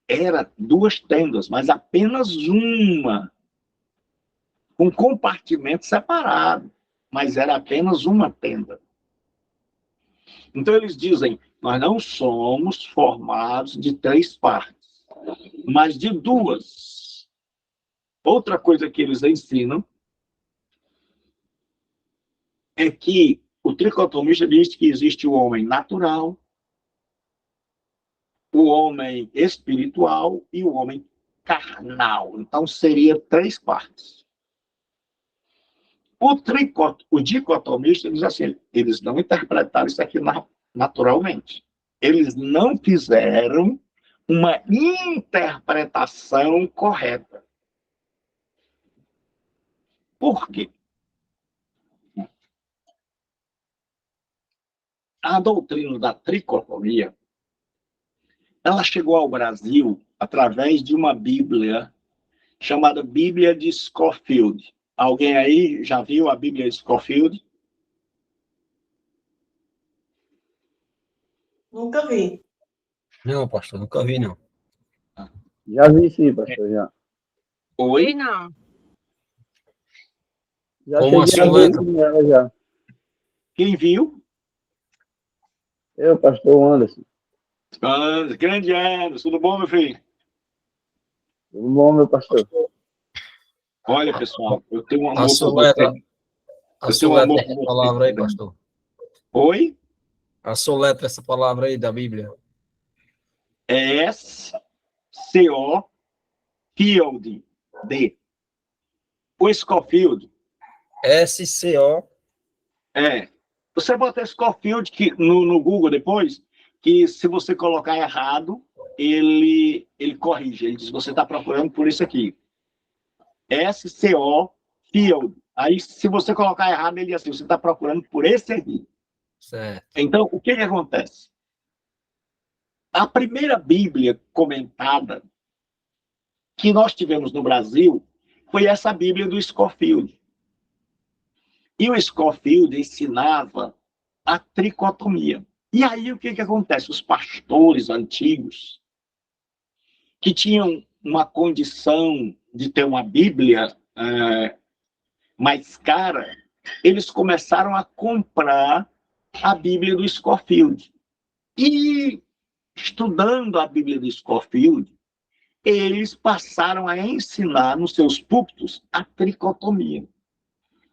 era 2 tendas, mas apenas uma, com compartimento separado, mas era apenas uma tenda. Então, eles dizem, nós não somos formados de 3 partes, mas de 2. Outra coisa que eles ensinam é que o tricotomista diz que existe o homem natural, o homem espiritual e o homem carnal. Então, seria 3 partes. O dicotomista diz assim, eles não interpretaram isso aqui naturalmente. Eles não fizeram uma interpretação correta. Por quê? A doutrina da tricotomia, ela chegou ao Brasil através de uma Bíblia chamada Bíblia de Scofield. Alguém aí já viu a Bíblia de Scofield? Nunca vi. Não, pastor, nunca vi, não. Já vi sim, pastor, já. Oi? Sei não. Já Como a cheguei a sua ver letra? sim ela já. Quem viu? Eu, pastor Anderson. Grande Anderson, tudo bom, meu filho? Tudo bom, meu pastor? Olha, pessoal, eu tenho um A amor por sua letra, você. a Eu tenho um sua letra, amor por essa você palavra aí, tão grande. pastor. Oi? A sua letra, essa palavra aí da Bíblia. S-C-O Field. D. O Scofield S-C-O. é. Você bota Scofield no Google depois, que se você colocar errado, ele corrige. Ele diz: você está procurando por isso aqui. S-C-O Field. Aí, se você colocar errado, ele diz assim: você está procurando por esse aqui. Certo. Então, o que acontece? A primeira Bíblia comentada que nós tivemos no Brasil foi essa Bíblia do Scofield. E o Scofield ensinava a tricotomia. E aí o que acontece? Os pastores antigos, que tinham uma condição de ter uma Bíblia mais cara, eles começaram a comprar a Bíblia do Scofield. E, estudando a Bíblia do Scofield, eles passaram a ensinar nos seus púlpitos a tricotomia.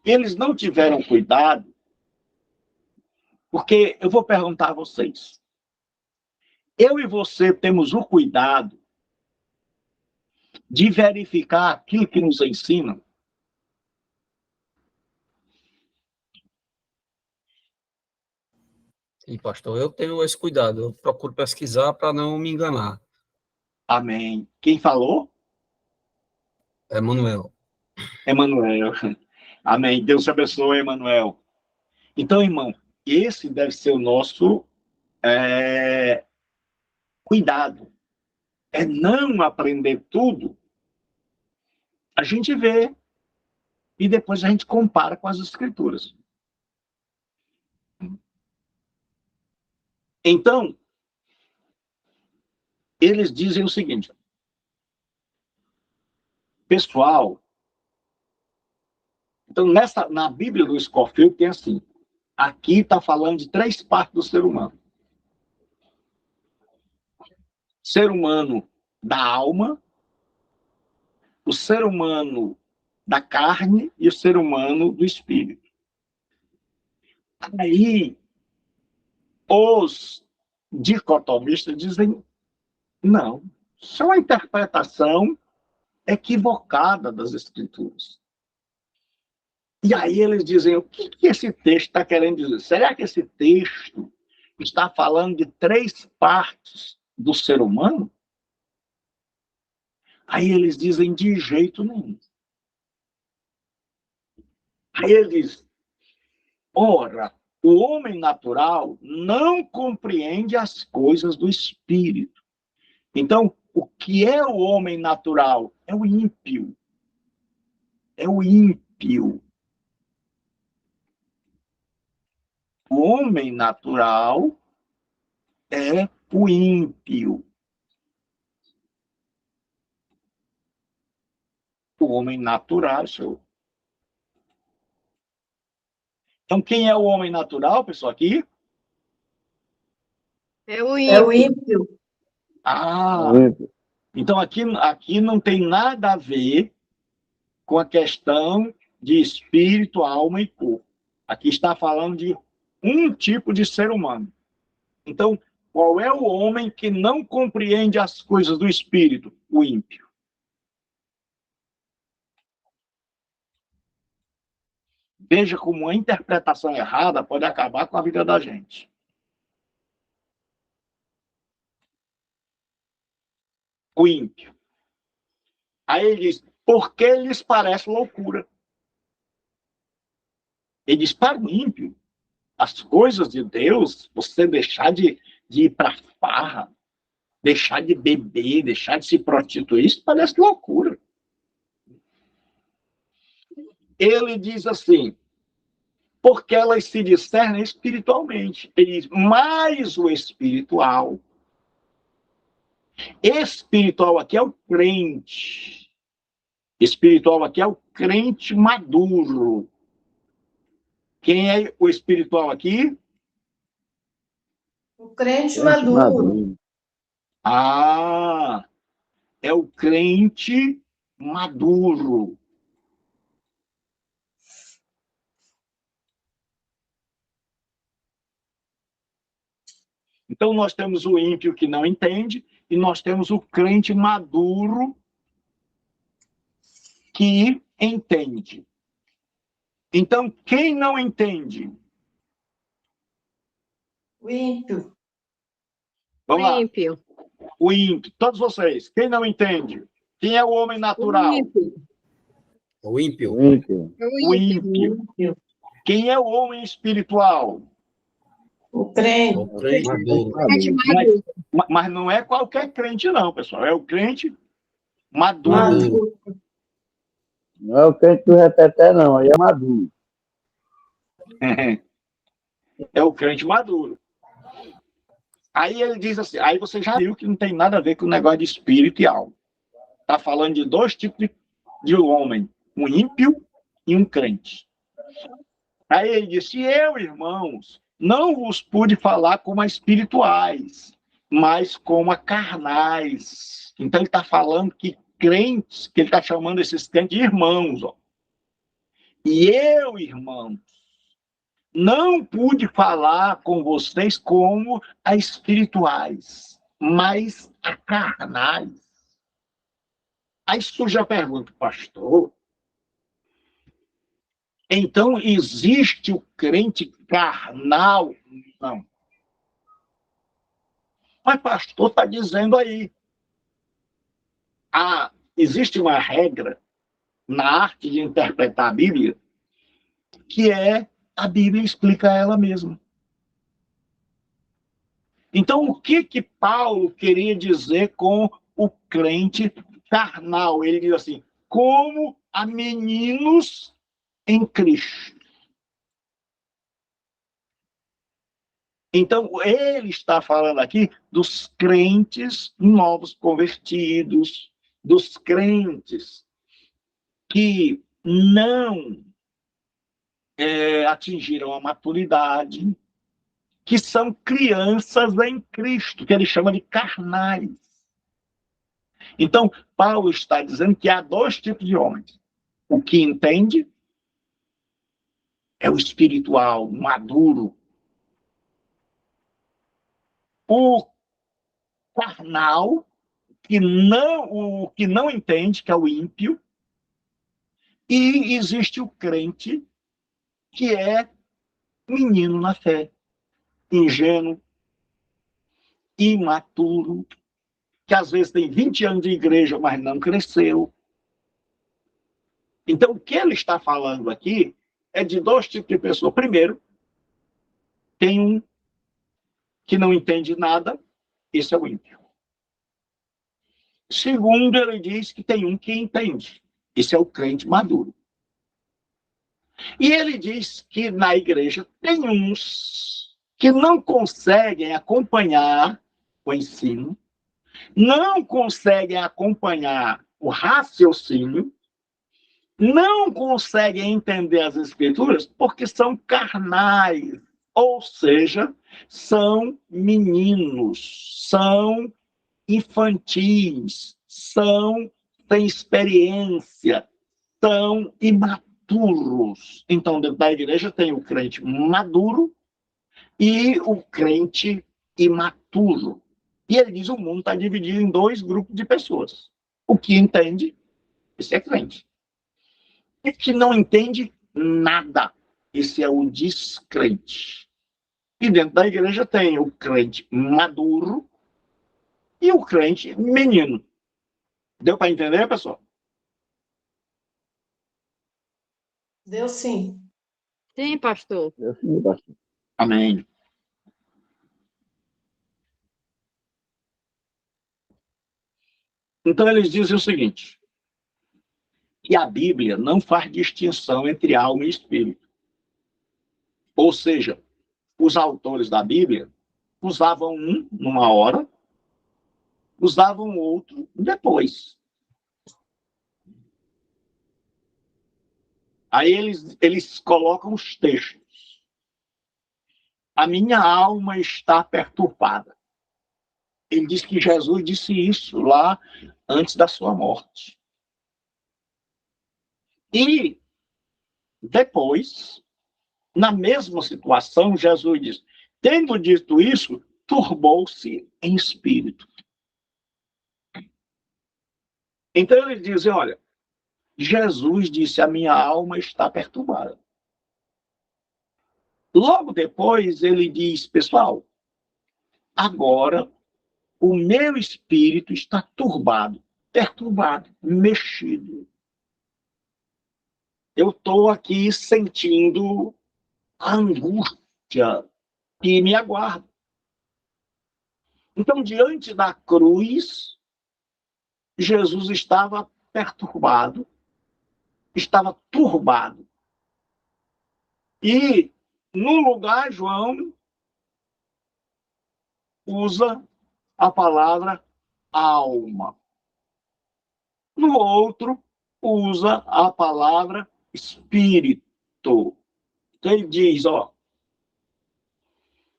Eles não tiveram cuidado, porque eu vou perguntar a vocês. Eu e você temos o cuidado de verificar aquilo que nos ensinam? Sim, pastor, eu tenho esse cuidado. Eu procuro pesquisar para não me enganar. Amém. Quem falou? É Manuel. Emanuel. Amém. Deus te abençoe, Emanuel. Então, irmão, esse deve ser o nosso cuidado. É não aprender tudo. A gente vê e depois a gente compara com as escrituras. Então, eles dizem o seguinte: pessoal, então na Bíblia do Scofield tem assim, aqui está falando de 3 partes do ser humano. Ser humano da alma, o ser humano da carne e o ser humano do espírito. Aí, os dicotomistas dizem, não, isso é uma interpretação equivocada das escrituras. E aí eles dizem, o que esse texto está querendo dizer? Será que esse texto está falando de 3 partes do ser humano? Aí eles dizem, de jeito nenhum. Aí ele diz, ora, o homem natural não compreende as coisas do espírito. Então, o que é o homem natural? É o ímpio. É o ímpio. O homem natural é o ímpio. O homem natural, senhor. Então, quem é o homem natural, pessoal, aqui? É o É o ímpio. ímpio. Ah, então aqui não tem nada a ver com a questão de espírito, alma e corpo. Aqui está falando de um tipo de ser humano. Então, qual é o homem que não compreende as coisas do espírito? O ímpio. Veja como a interpretação errada pode acabar com a vida da gente. O ímpio. Aí ele diz, por que lhes parece loucura? Ele diz, para o ímpio, as coisas de Deus, você deixar de ir para farra, deixar de beber, deixar de se prostituir, isso parece loucura. Ele diz assim, porque elas se discernem espiritualmente. Ele diz, mas o espiritual aqui é o crente. Espiritual aqui é o crente maduro. Quem é o espiritual aqui? O crente maduro. Ah, é o crente maduro. Então, nós temos o ímpio que não entende e nós temos o crente maduro que entende. Então, quem não entende? O ímpio. Vamos lá. Ímpio. O ímpio. Todos vocês. Quem não entende? Quem é o homem natural? O ímpio. O ímpio. O ímpio. Quem é o homem espiritual? O crente. O crente maduro. Mas não é qualquer crente, não, pessoal. É o crente maduro. Não é o crente do repeté, não. Aí é maduro. É o crente maduro. Aí ele diz assim, aí você já viu que não tem nada a ver com o negócio de espírito e alma. Está falando de dois tipos de homem, um ímpio e um crente. Aí ele disse, eu, irmãos, não vos pude falar como a espirituais, mas como a carnais. Então ele está falando que crentes, que ele está chamando esses crentes de irmãos. Ó. E eu, irmãos, não pude falar com vocês como a espirituais, mas a carnais. Aí surge a pergunta, pastor, então existe o crente carnal? Não. Mas pastor está dizendo aí, existe uma regra na arte de interpretar a Bíblia, que é a Bíblia explica ela mesma. Então, o que Paulo queria dizer com o crente carnal? Ele diz assim, como a meninos em Cristo. Então, ele está falando aqui dos crentes novos convertidos, dos crentes que não atingiram a maturidade, que são crianças em Cristo, que ele chama de carnais. Então, Paulo está dizendo que há dois tipos de homens. O que entende é o espiritual, maduro. O carnal, o que não entende, que é o ímpio. E existe o crente, que é menino na fé, ingênuo, imaturo, que às vezes tem 20 anos de igreja, mas não cresceu. Então, o que ele está falando aqui é de dois tipos de pessoas. Primeiro, tem um que não entende nada, esse é o ímpio. Segundo, ele diz que tem um que entende, esse é o crente maduro. E ele diz que na igreja tem uns que não conseguem acompanhar o ensino, não conseguem acompanhar o raciocínio, não conseguem entender as escrituras porque são carnais, ou seja, são meninos, são infantis, são sem experiência, são imaturos. Então, dentro da igreja tem o crente maduro e o crente imaturo. E ele diz que o mundo está dividido em dois grupos de pessoas. O que entende, esse é crente. E que não entende nada, esse é o descrente. E dentro da igreja tem o crente maduro e o crente menino. Deu para entender, pessoal? Deu sim. Sim, pastor. Deu sim, pastor. Amém. Então eles dizem o seguinte, que a Bíblia não faz distinção entre alma e espírito. Ou seja, os autores da Bíblia usavam um numa hora, usavam outro depois. Aí eles colocam os textos. A minha alma está perturbada. Ele diz que Jesus disse isso lá antes da sua morte. E depois, na mesma situação, Jesus diz, tendo dito isso, turbou-se em espírito. Então eles dizem, olha, Jesus disse, a minha alma está perturbada. Logo depois ele diz, pessoal, agora o meu espírito está turbado, perturbado, mexido. Eu estou aqui sentindo a angústia que me aguarda. Então, diante da cruz, Jesus estava perturbado, estava turbado. E, no lugar, João usa a palavra alma. No outro, usa a palavra espírito. Então, ele diz, ó,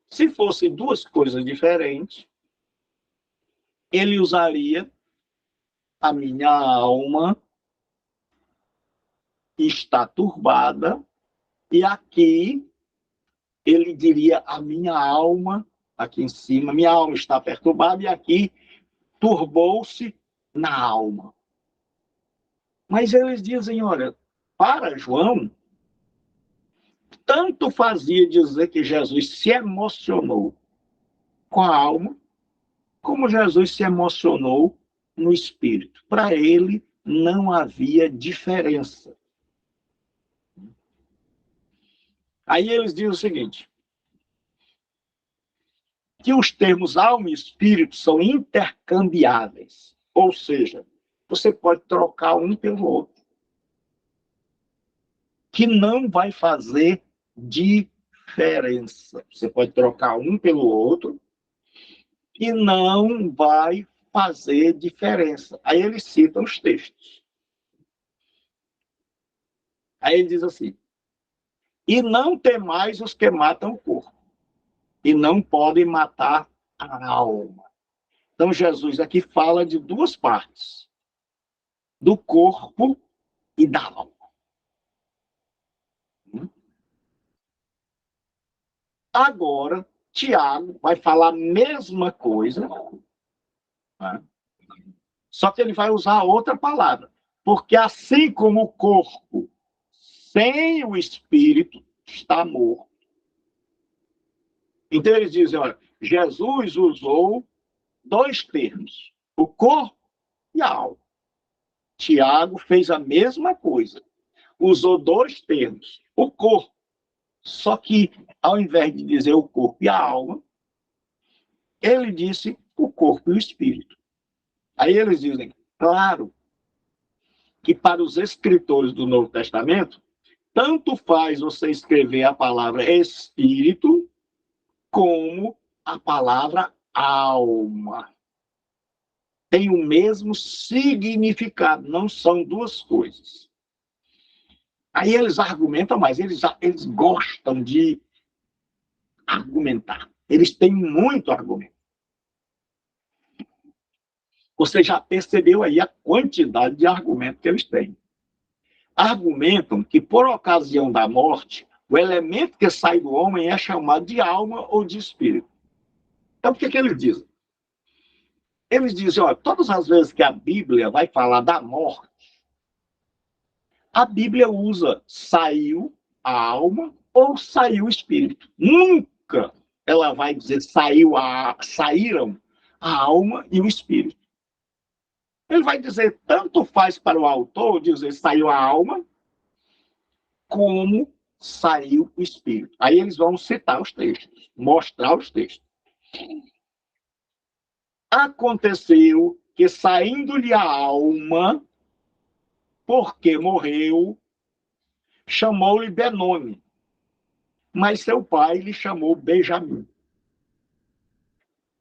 se fossem duas coisas diferentes, ele usaria a minha alma está turbada, e aqui ele diria a minha alma, aqui em cima, minha alma está perturbada, e aqui turbou-se na alma. Mas eles dizem, olha, para João, tanto fazia dizer que Jesus se emocionou com a alma, como Jesus se emocionou no espírito. Para ele, não havia diferença. Aí eles dizem o seguinte, que os termos alma e espírito são intercambiáveis. Ou seja, você pode trocar um pelo outro, que não vai fazer diferença. Você pode trocar um pelo outro, e não vai fazer diferença. Aí eles citam os textos. Aí ele diz assim, e não temais os que matam o corpo, e não podem matar a alma. Então, Jesus aqui fala de duas partes, do corpo e da alma. Agora, Tiago vai falar a mesma coisa, né? Só que ele vai usar outra palavra. Porque assim como o corpo sem o espírito está morto. Então eles dizem, olha, Jesus usou dois termos, o corpo e a alma. Tiago fez a mesma coisa. Usou dois termos, o corpo. Só que, ao invés de dizer o corpo e a alma, ele disse o corpo e o espírito. Aí eles dizem, claro, que para os escritores do Novo Testamento, tanto faz você escrever a palavra espírito como a palavra alma. Tem o mesmo significado, não são duas coisas. Aí eles argumentam mais, eles gostam de argumentar. Eles têm muito argumento. Você já percebeu aí a quantidade de argumento que eles têm. Argumentam que, por ocasião da morte, o elemento que sai do homem é chamado de alma ou de espírito. Então, o que eles dizem? Eles dizem, olha, todas as vezes que a Bíblia vai falar da morte, a Bíblia usa saiu a alma ou saiu o espírito. Nunca ela vai dizer saíram a alma e o espírito. Ele vai dizer, tanto faz para o autor dizer saiu a alma, como saiu o espírito. Aí eles vão citar os textos, mostrar os textos. Aconteceu que, saindo-lhe a alma, porque morreu, chamou-lhe Benoni. mas seu pai lhe chamou Benjamim.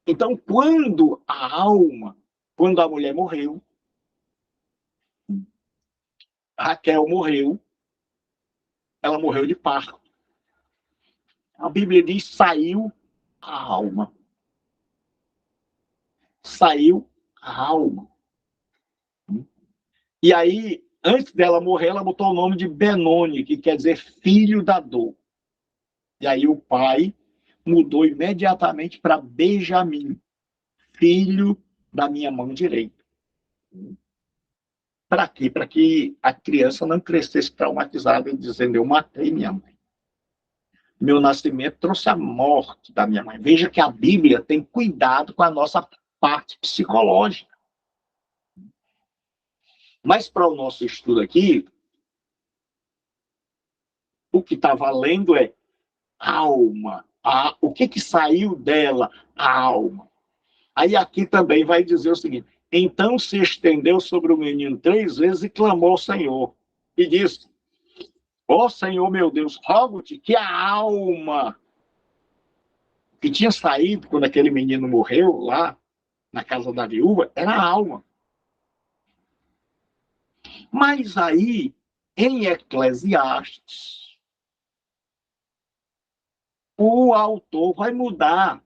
Então, quando a mulher morreu, Raquel morreu, ela morreu de parto. A Bíblia diz, saiu a alma. Saiu a alma. E aí, antes dela morrer, ela botou o nome de Benoni, que quer dizer filho da dor. E aí o pai mudou imediatamente para Benjamim, filho da minha mão direita. Para quê? Para que a criança não crescesse traumatizada, dizendo, eu matei minha mãe. Meu nascimento trouxe a morte da minha mãe. Veja que a Bíblia tem cuidado com a nossa parte psicológica. Mas para o nosso estudo aqui, o que está valendo é alma. O que saiu dela? A alma. Aí aqui também vai dizer o seguinte, então se estendeu sobre o menino 3 vezes e clamou ao Senhor. E disse, ó Senhor meu Deus, rogo-te que a alma que tinha saído quando aquele menino morreu lá na casa da viúva, era a alma. Mas aí, em Eclesiastes, o autor vai mudar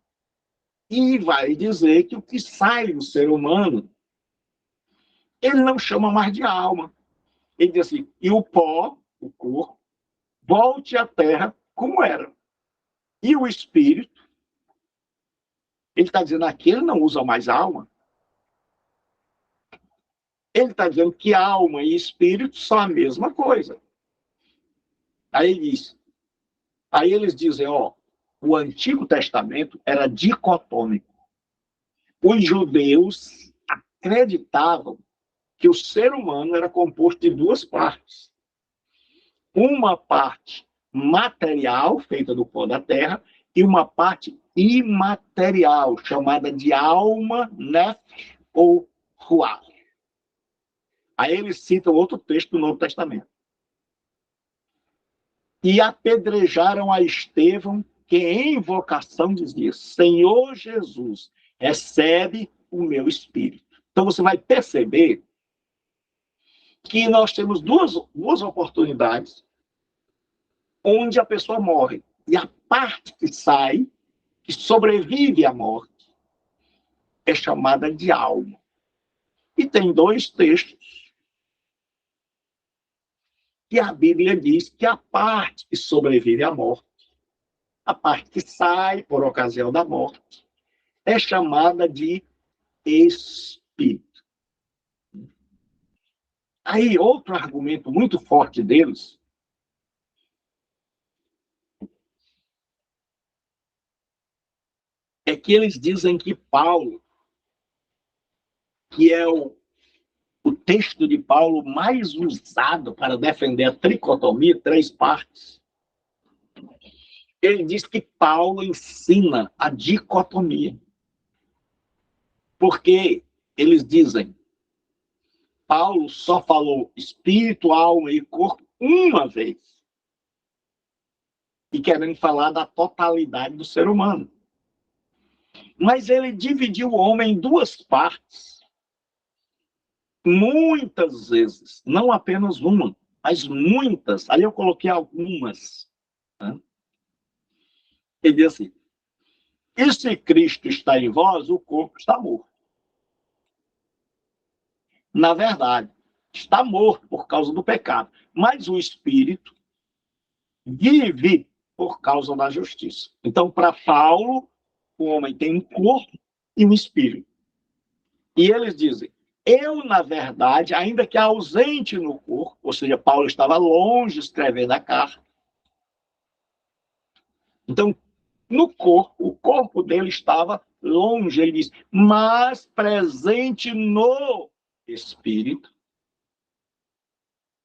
e vai dizer que o que sai do ser humano, ele não chama mais de alma. Ele diz assim, e o pó, o corpo, volte à terra como era. E o espírito, ele está dizendo aqui, ele não usa mais alma. Ele está dizendo que alma e espírito são a mesma coisa. Aí eles dizem, ó, o Antigo Testamento era dicotômico. Os judeus acreditavam que o ser humano era composto de 2 partes. Uma parte material, feita do pó da terra, e uma parte imaterial, chamada de alma, nefesh ou ruach. Aí eles citam outro texto do Novo Testamento. E apedrejaram a Estevão, que em invocação dizia, Senhor Jesus, recebe o meu espírito. Então você vai perceber que nós temos duas oportunidades onde a pessoa morre. E a parte que sai, que sobrevive à morte, é chamada de alma. E tem 2 textos que a Bíblia diz que a parte que sobrevive à morte, a parte que sai por ocasião da morte, é chamada de espírito. Aí, outro argumento muito forte deles é que eles dizem que Paulo, que é o texto de Paulo mais usado para defender a tricotomia, 3 partes, ele diz que Paulo ensina a dicotomia. Porque eles dizem, Paulo só falou espírito, alma e corpo uma vez. E querendo falar da totalidade do ser humano. Mas ele dividiu o homem em 2 partes. Muitas vezes, não apenas uma, mas muitas. Ali eu coloquei algumas. Né? Ele diz assim, e se Cristo está em vós, o corpo está morto. Na verdade, está morto por causa do pecado. Mas o espírito vive por causa da justiça. Então, para Paulo, o homem tem um corpo e um espírito. E eles dizem, eu, na verdade, ainda que ausente no corpo, ou seja, Paulo estava longe escrevendo a carta. Então, no corpo, o corpo dele estava longe, ele diz, mas presente no espírito.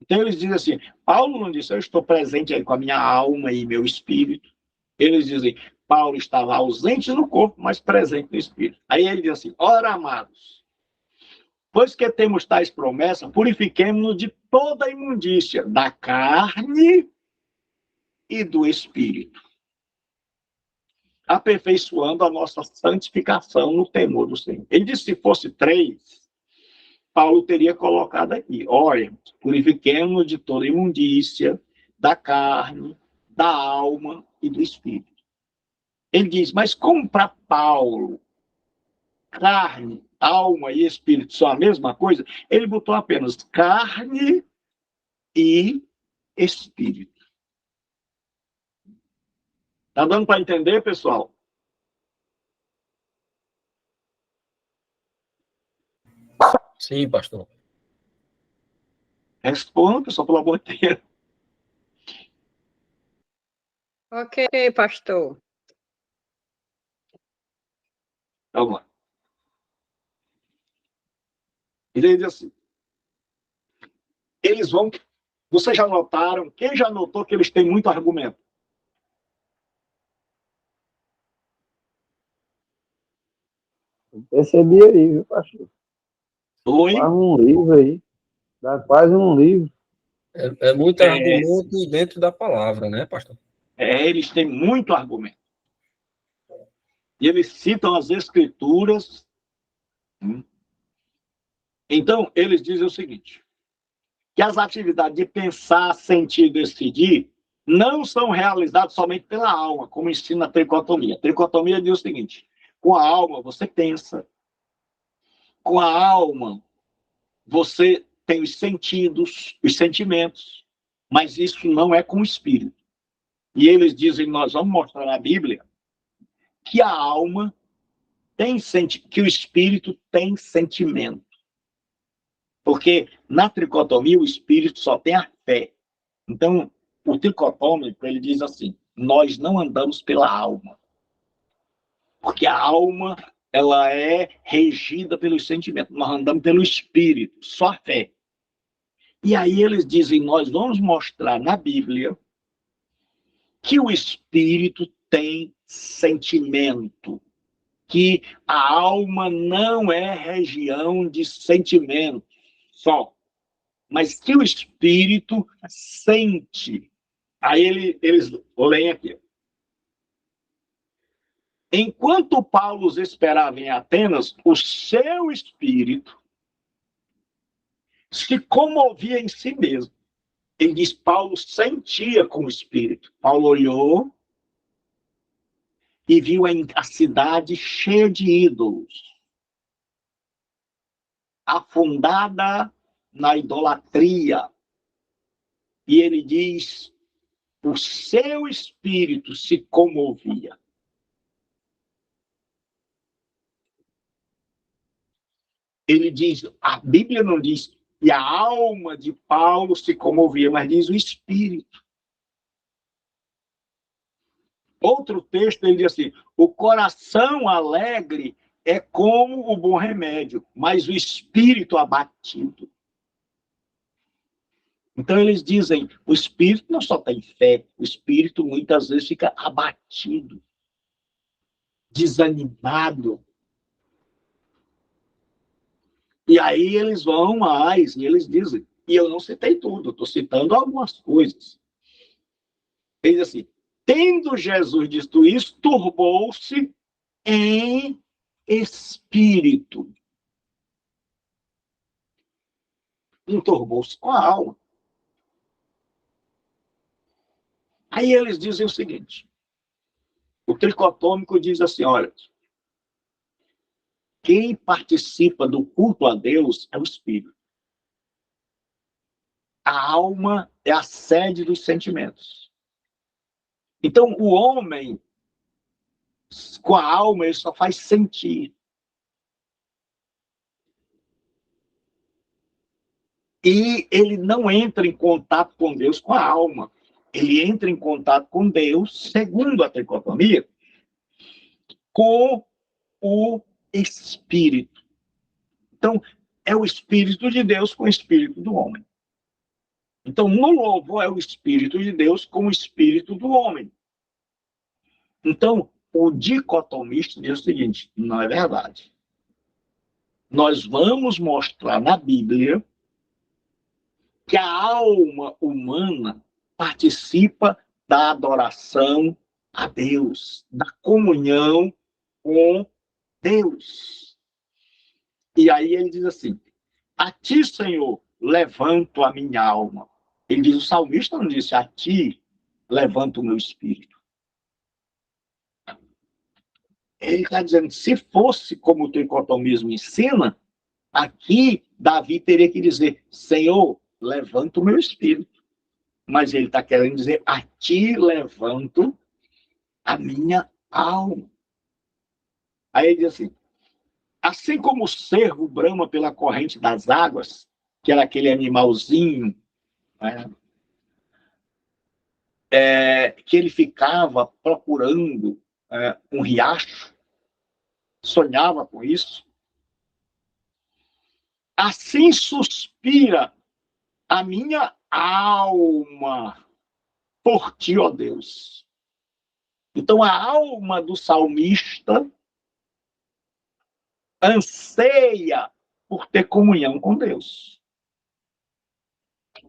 Então, eles dizem assim, Paulo não disse, eu estou presente aí com a minha alma e meu espírito. Eles dizem, Paulo estava ausente no corpo, mas presente no espírito. Aí ele diz assim, ora, amados, pois que temos tais promessas, purifiquemo-nos de toda a imundícia, da carne e do espírito. aperfeiçoando a nossa santificação no temor do Senhor. Ele disse que se fosse 3, Paulo teria colocado aqui: olha, purifiquemos de toda imundícia, da carne, da alma e do espírito. Ele diz, mas como para Paulo, carne, alma e espírito são a mesma coisa, ele botou apenas carne e espírito. Tá dando para entender, pessoal? Sim, pastor. Responda, pessoal, pelo amor de Deus. Ok, pastor. Vamos lá. Ele diz assim, eles vão... Vocês já notaram? Quem já notou que eles têm muito argumento? Eu percebi aí, viu, pastor? Oi? Quase um livro aí. Dá quase um livro. É muito argumento dentro da palavra, né, pastor? Eles têm muito argumento. E eles citam as escrituras. Então, eles dizem o seguinte, que as atividades de pensar, sentir e decidir não são realizadas somente pela alma, como ensina a tricotomia. A tricotomia diz o seguinte, com a alma você pensa, com a alma você tem os sentidos, os sentimentos, mas isso não é com o espírito. E eles dizem, nós vamos mostrar na Bíblia, que a alma tem que o espírito tem sentimento. Porque na tricotomia o espírito só tem a fé. Então, o tricotômico, ele diz assim, nós não andamos pela alma. Porque a alma, ela é regida pelos sentimentos. Nós andamos pelo espírito, só a fé. E aí eles dizem, nós vamos mostrar na Bíblia que o espírito tem sentimento. Que a alma não é região de sentimento só, mas que o espírito sente. Aí eles leem aqui. Enquanto Paulo esperava em Atenas, o seu espírito se comovia em si mesmo. Ele diz, Paulo sentia com o espírito. Paulo olhou e viu a cidade cheia de ídolos, afundada na idolatria. E ele diz, o seu espírito se comovia. Ele diz, a Bíblia não diz que a alma de Paulo se comovia, mas diz o espírito. Outro texto, ele diz assim, o coração alegre é como o bom remédio, mas o espírito abatido. Então eles dizem, o espírito não só tem fé, o espírito muitas vezes fica abatido, desanimado. E aí eles vão mais, e eles dizem, e eu não citei tudo, estou citando algumas coisas. Ele diz assim, tendo Jesus dito isso, turbou-se em espírito. Não turbou-se com a alma. Aí eles dizem o seguinte, o tricotômico diz assim, olha, quem participa do culto a Deus é o espírito. A alma é a sede dos sentimentos. Então, o homem, com a alma, ele só faz sentir. E ele não entra em contato com Deus com a alma. Ele entra em contato com Deus, segundo a tricotomia, com o espírito. Então, é o espírito de Deus com o espírito do homem. Então, no louvor é o espírito de Deus com o espírito do homem. Então, o dicotomista diz o seguinte, não é verdade. Nós vamos mostrar na Bíblia que a alma humana participa da adoração a Deus, da comunhão com Deus. E aí ele diz assim: a ti, Senhor, levanto a minha alma. Ele diz, o salmista não disse, a ti levanto o meu espírito. Ele está dizendo, se fosse como o tricotomismo ensina, aqui Davi teria que dizer, Senhor, levanto o meu espírito. Mas ele está querendo dizer, a ti levanto a minha alma. Aí ele diz assim como o cervo brama pela corrente das águas, que era aquele animalzinho, né, que ele ficava procurando um riacho, sonhava com isso, assim suspira a minha alma por ti, ó Deus. Então, a alma do salmista anseia por ter comunhão com Deus.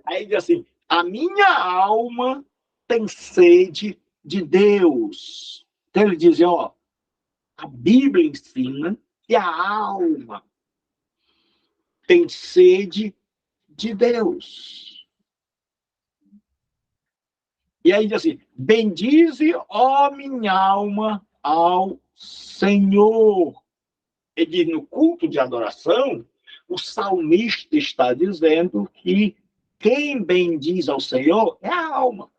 Aí diz assim, a minha alma tem sede de Deus. Então ele diz, ó, a Bíblia ensina que a alma tem sede de Deus. E aí diz assim, bendize, ó minha alma, ao Senhor. Ele diz, no culto de adoração, o salmista está dizendo que quem bendiz ao Senhor é a alma.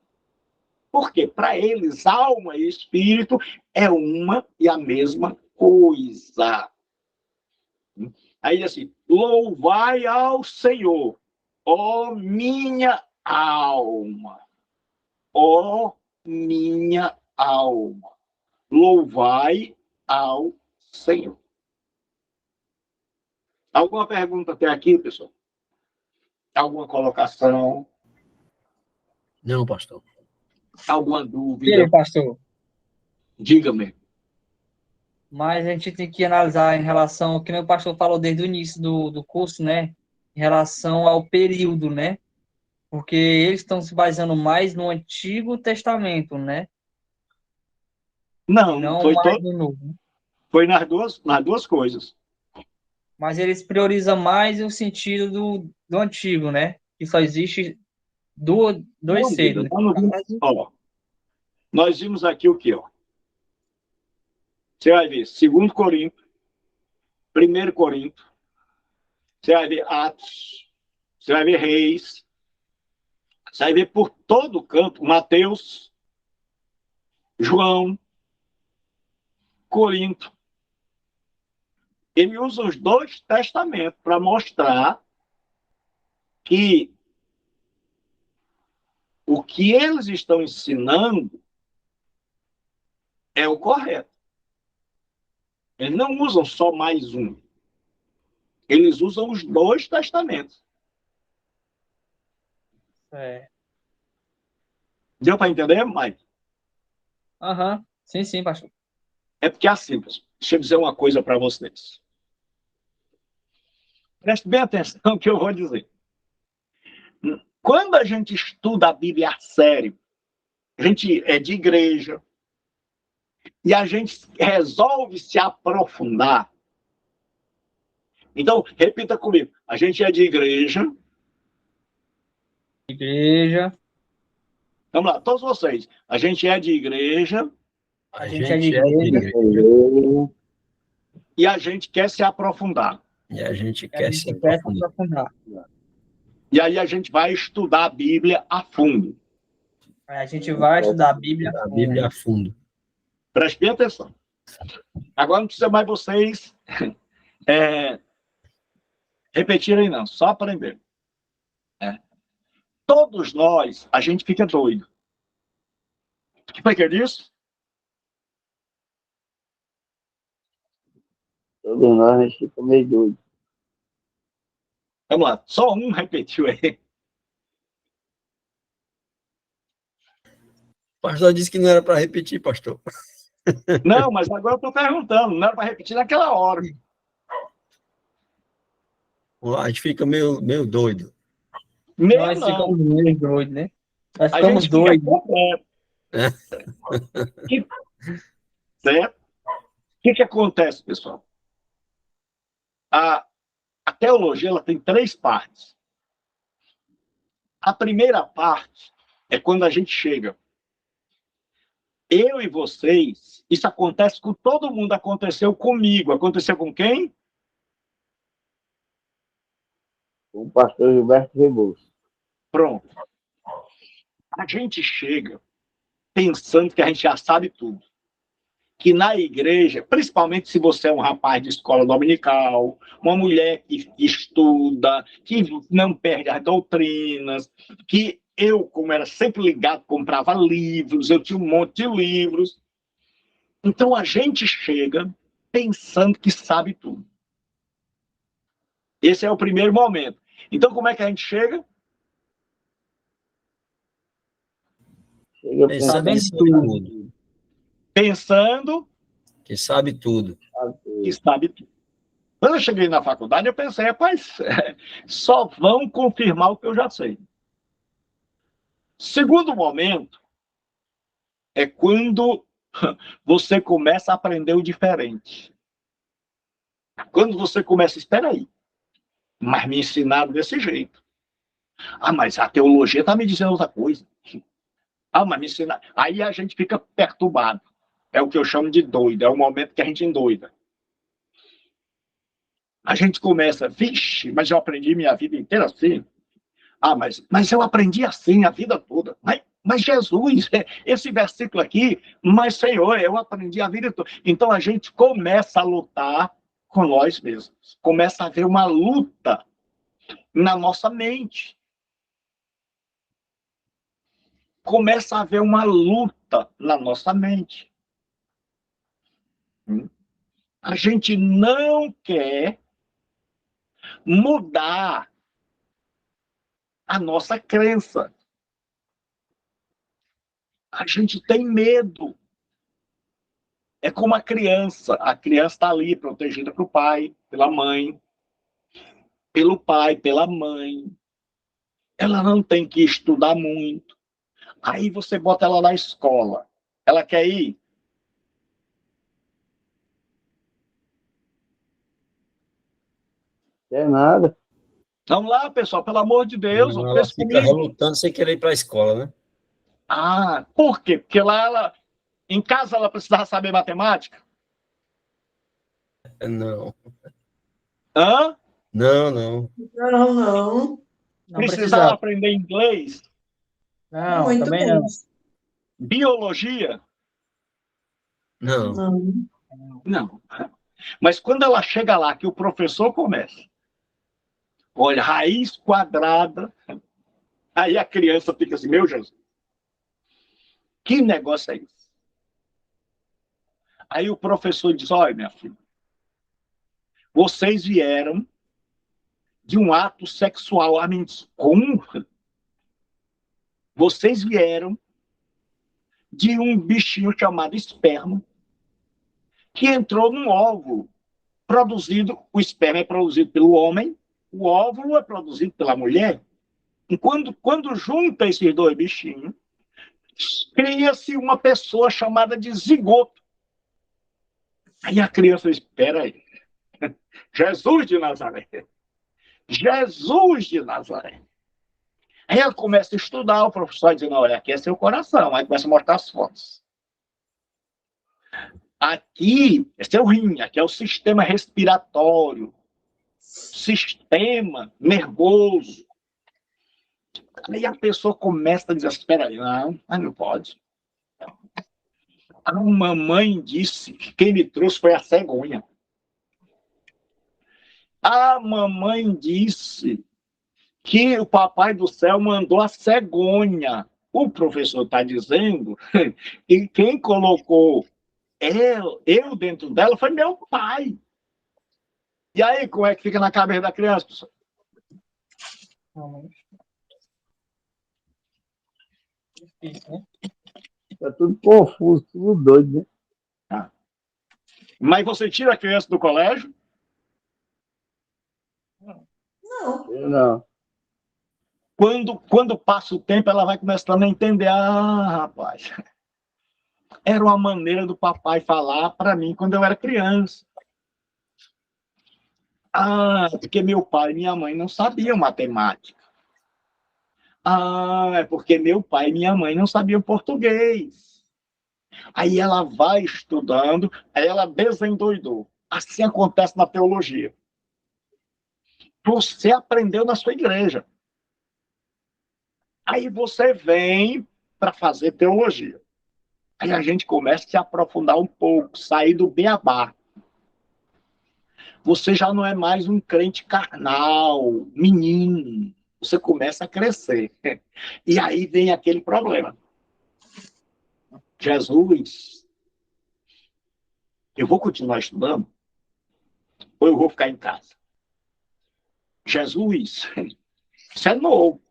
Porque para eles, alma e espírito é uma e a mesma coisa. Aí assim, louvai ao Senhor, ó minha alma. Ó minha alma. Louvai ao Senhor. Alguma pergunta até aqui, pessoal? Alguma colocação? Não, pastor. Alguma E dúvida? aí, pastor? Diga-me. Mas a gente tem que analisar em relação ao que o pastor falou desde o início do curso, né? Em relação ao período, né? Porque eles estão se baseando mais no Antigo Testamento, né? E Não, não foi, mais no Novo. foi nas duas coisas. Mas eles priorizam mais o sentido do Antigo, né? Que só existe dois Não, seres, né? não, ó, nós vimos aqui o quê? Ó? Você vai ver 2 Coríntios, 1 Coríntios, você vai ver Atos, você vai ver Reis, você vai ver por todo canto, Mateus, João, Corinto. Ele usa os 2 testamentos para mostrar que o que eles estão ensinando é o correto. Eles não usam só mais um. Eles usam os 2 testamentos. É. Deu para entender, Mike? Aham. Sim, sim, pastor. É porque é assim, pessoal. Deixa eu dizer uma coisa para vocês. Preste bem atenção no que eu vou dizer. Quando a gente estuda a Bíblia a sério, a gente é de igreja, e a gente resolve se aprofundar. Então, repita comigo. A gente é de igreja. Igreja. Vamos lá, todos vocês. A gente é de igreja. A gente é de igreja. E a gente quer se aprofundar. E a gente A quer gente se quer se aprofundar. aprofundar. E aí a gente vai estudar a Bíblia a fundo. A gente vai estudar a Bíblia. A Bíblia a fundo. Preste bem atenção. Agora não precisa mais vocês repetirem, não. Só aprender. Todos nós, a gente fica doido. O que foi que eu disse? Todos nós, a gente fica meio doido. Vamos lá. Só um repetiu aí. O pastor disse que não era para repetir, pastor. Não, mas agora eu estou perguntando. Não era para repetir naquela hora. A gente fica meio doido. Meu Nós não. ficamos meio doidos, né? Nós A ficamos gente fica doidos. completo. E, certo? O que acontece, pessoal? A teologia ela tem 3 partes. A primeira parte é quando a gente chega. Eu e vocês, isso acontece com todo mundo, aconteceu comigo. Aconteceu com quem? Com o pastor Gilberto Rebouças. Pronto. A gente chega pensando que a gente já sabe tudo. Que na igreja, principalmente se você é um rapaz de escola dominical, uma mulher que estuda, que não perde as doutrinas, que eu, como era sempre ligado, comprava livros, eu tinha um monte de livros. Então a gente chega pensando que sabe tudo. Esse é o primeiro momento. Então como é que a gente chega? Chega Pensando Sabendo que sabe tudo. Pensando Que sabe tudo. que sabe tudo. Quando eu cheguei na faculdade, eu pensei, rapaz, só vão confirmar o que eu já sei. Segundo momento é quando você começa a aprender o diferente. Quando você começa, espera aí, mas me ensinaram desse jeito. Ah, mas a teologia está me dizendo outra coisa. Ah, mas me ensinaram. Aí a gente fica perturbado. É o que eu chamo de doido, é o momento que a gente endoida. A gente começa, vixe, mas eu aprendi minha vida inteira assim. Ah, mas eu aprendi assim a vida toda. Mas Jesus, esse versículo aqui, mas Senhor, eu aprendi a vida toda. Então a gente começa a lutar com nós mesmos. Começa a haver uma luta na nossa mente. Começa a haver uma luta na nossa mente. A gente não quer mudar a nossa crença. A gente tem medo. É como a criança. A criança está ali, protegida pelo pai, pela mãe, pelo pai, pela mãe. Ela não tem que estudar muito. Aí você bota ela na escola. Ela quer ir? Quer nada. Vamos lá, pessoal, pelo amor de Deus, Não, ela pense fica comigo. relutando sem querer ir para a escola, né? Ah, por quê? Porque lá em casa ela precisava saber matemática? Não, Hã? não. Não, não. Não Precisava precisava. aprender inglês? Não, Muito também não. menos. Biologia? Não. Não. Não. Mas quando ela chega lá, que o professor começa, olha, raiz quadrada, aí a criança fica assim, meu Jesus, que negócio é esse? Aí o professor diz, olha, minha filha, vocês vieram de um ato sexual. Como? Vocês vieram de um bichinho chamado esperma, que entrou num óvulo produzido, o esperma é produzido pelo homem, o óvulo é produzido pela mulher. E quando junta esses dois bichinhos, cria-se uma pessoa chamada de zigoto. Aí a criança espera aí. Jesus de Nazaré. Jesus de Nazaré. Aí ela começa a estudar, o professor diz, não, aqui é seu coração. Aí começa a mostrar as fotos. Aqui, esse é o rim, aqui é o sistema respiratório, sistema nervoso. Aí a pessoa começa a dizer, espera aí, não pode. A mamãe disse que quem me trouxe foi a cegonha. A mamãe disse que o papai do céu mandou a cegonha. O professor está dizendo que quem colocou eu dentro dela foi meu pai. E aí, como é que fica na cabeça da criança, pessoal? Tá tudo confuso, tudo doido, né? Mas você tira a criança do colégio? Não. Não. Quando passa o tempo, ela vai começando a entender. Ah, rapaz, era uma maneira do papai falar para mim quando eu era criança. Ah, porque meu pai e minha mãe não sabiam matemática. Ah, é porque meu pai e minha mãe não sabiam português. Aí ela vai estudando, aí ela desendoidou. Assim acontece na teologia. Você aprendeu na sua igreja. Aí você vem para fazer teologia. Aí a gente começa a se aprofundar um pouco, sair do beabá. Você já não é mais um crente carnal, menino. Você começa a crescer. E aí vem aquele problema. Jesus, eu vou continuar estudando? Ou eu vou ficar em casa? Jesus, isso é novo.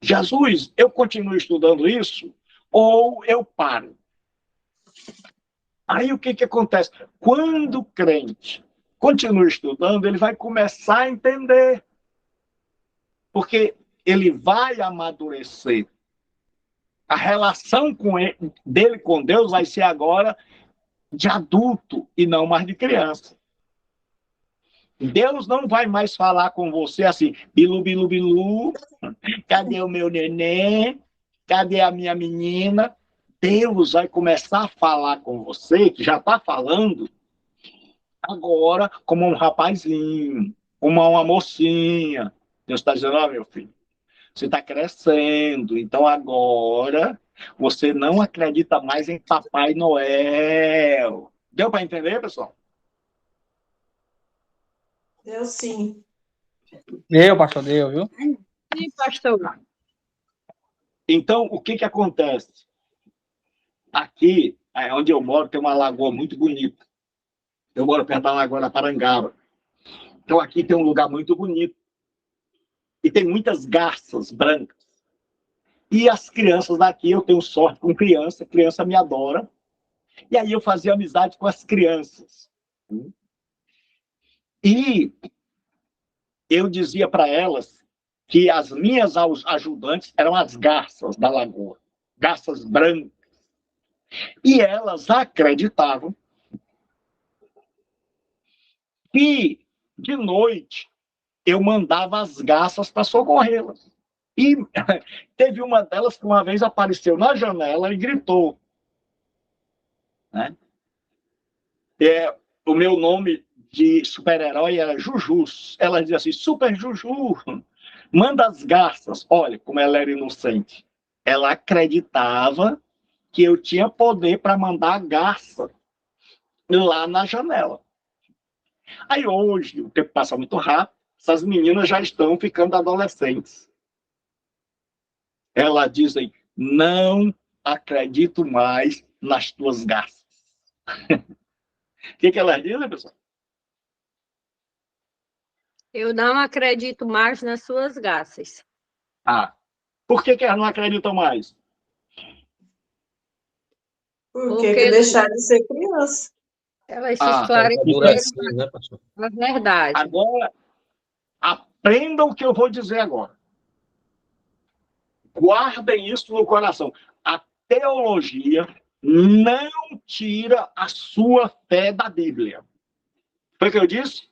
Jesus, eu continuo estudando isso? Ou eu paro? Aí o que acontece? Quando o crente continua estudando, ele vai começar a entender. Porque ele vai amadurecer. A relação dele com Deus vai ser agora de adulto e não mais de criança. Deus não vai mais falar com você assim, bilu, bilu, bilu, cadê o meu neném? Cadê a minha menina? Deus vai começar a falar com você, que já está falando, agora como um rapazinho, como uma mocinha. Deus está dizendo, ó, meu filho, você está crescendo, então agora você não acredita mais em Papai Noel. Deu para entender, pessoal? Eu sim. Deu, pastor, deu, viu? Sim, pastor. Então, o que acontece? Aqui, onde eu moro, tem uma lagoa muito bonita. Eu moro perto da Lagoa da Parangaba. Então, aqui tem um lugar muito bonito. E tem muitas garças brancas. E as crianças daqui, eu tenho sorte com criança, criança me adora. E aí eu fazia amizade com as crianças. E eu dizia para elas que as minhas ajudantes eram as garças da lagoa, garças brancas. E elas acreditavam que, de noite, eu mandava as garças para socorrê-las. E teve uma delas que uma vez apareceu na janela e gritou. Né? O meu nome de super-herói era Jujus. Ela dizia assim, Super Juju, manda as garças. Olha como ela era inocente. Ela acreditava que eu tinha poder para mandar a garça lá na janela. Aí hoje, o tempo passa muito rápido, essas meninas já estão ficando adolescentes. Elas dizem, não acredito mais nas tuas garças. O que elas dizem, pessoal? Eu não acredito mais nas suas garças. Ah, por que elas não acreditam mais? Porque que deixaram de ser criança. Elas se Ah, esclareceram né, pastor? a verdade. Agora, aprendam o que eu vou dizer agora. Guardem isso no coração. A teologia não tira a sua fé da Bíblia. Foi o que eu disse?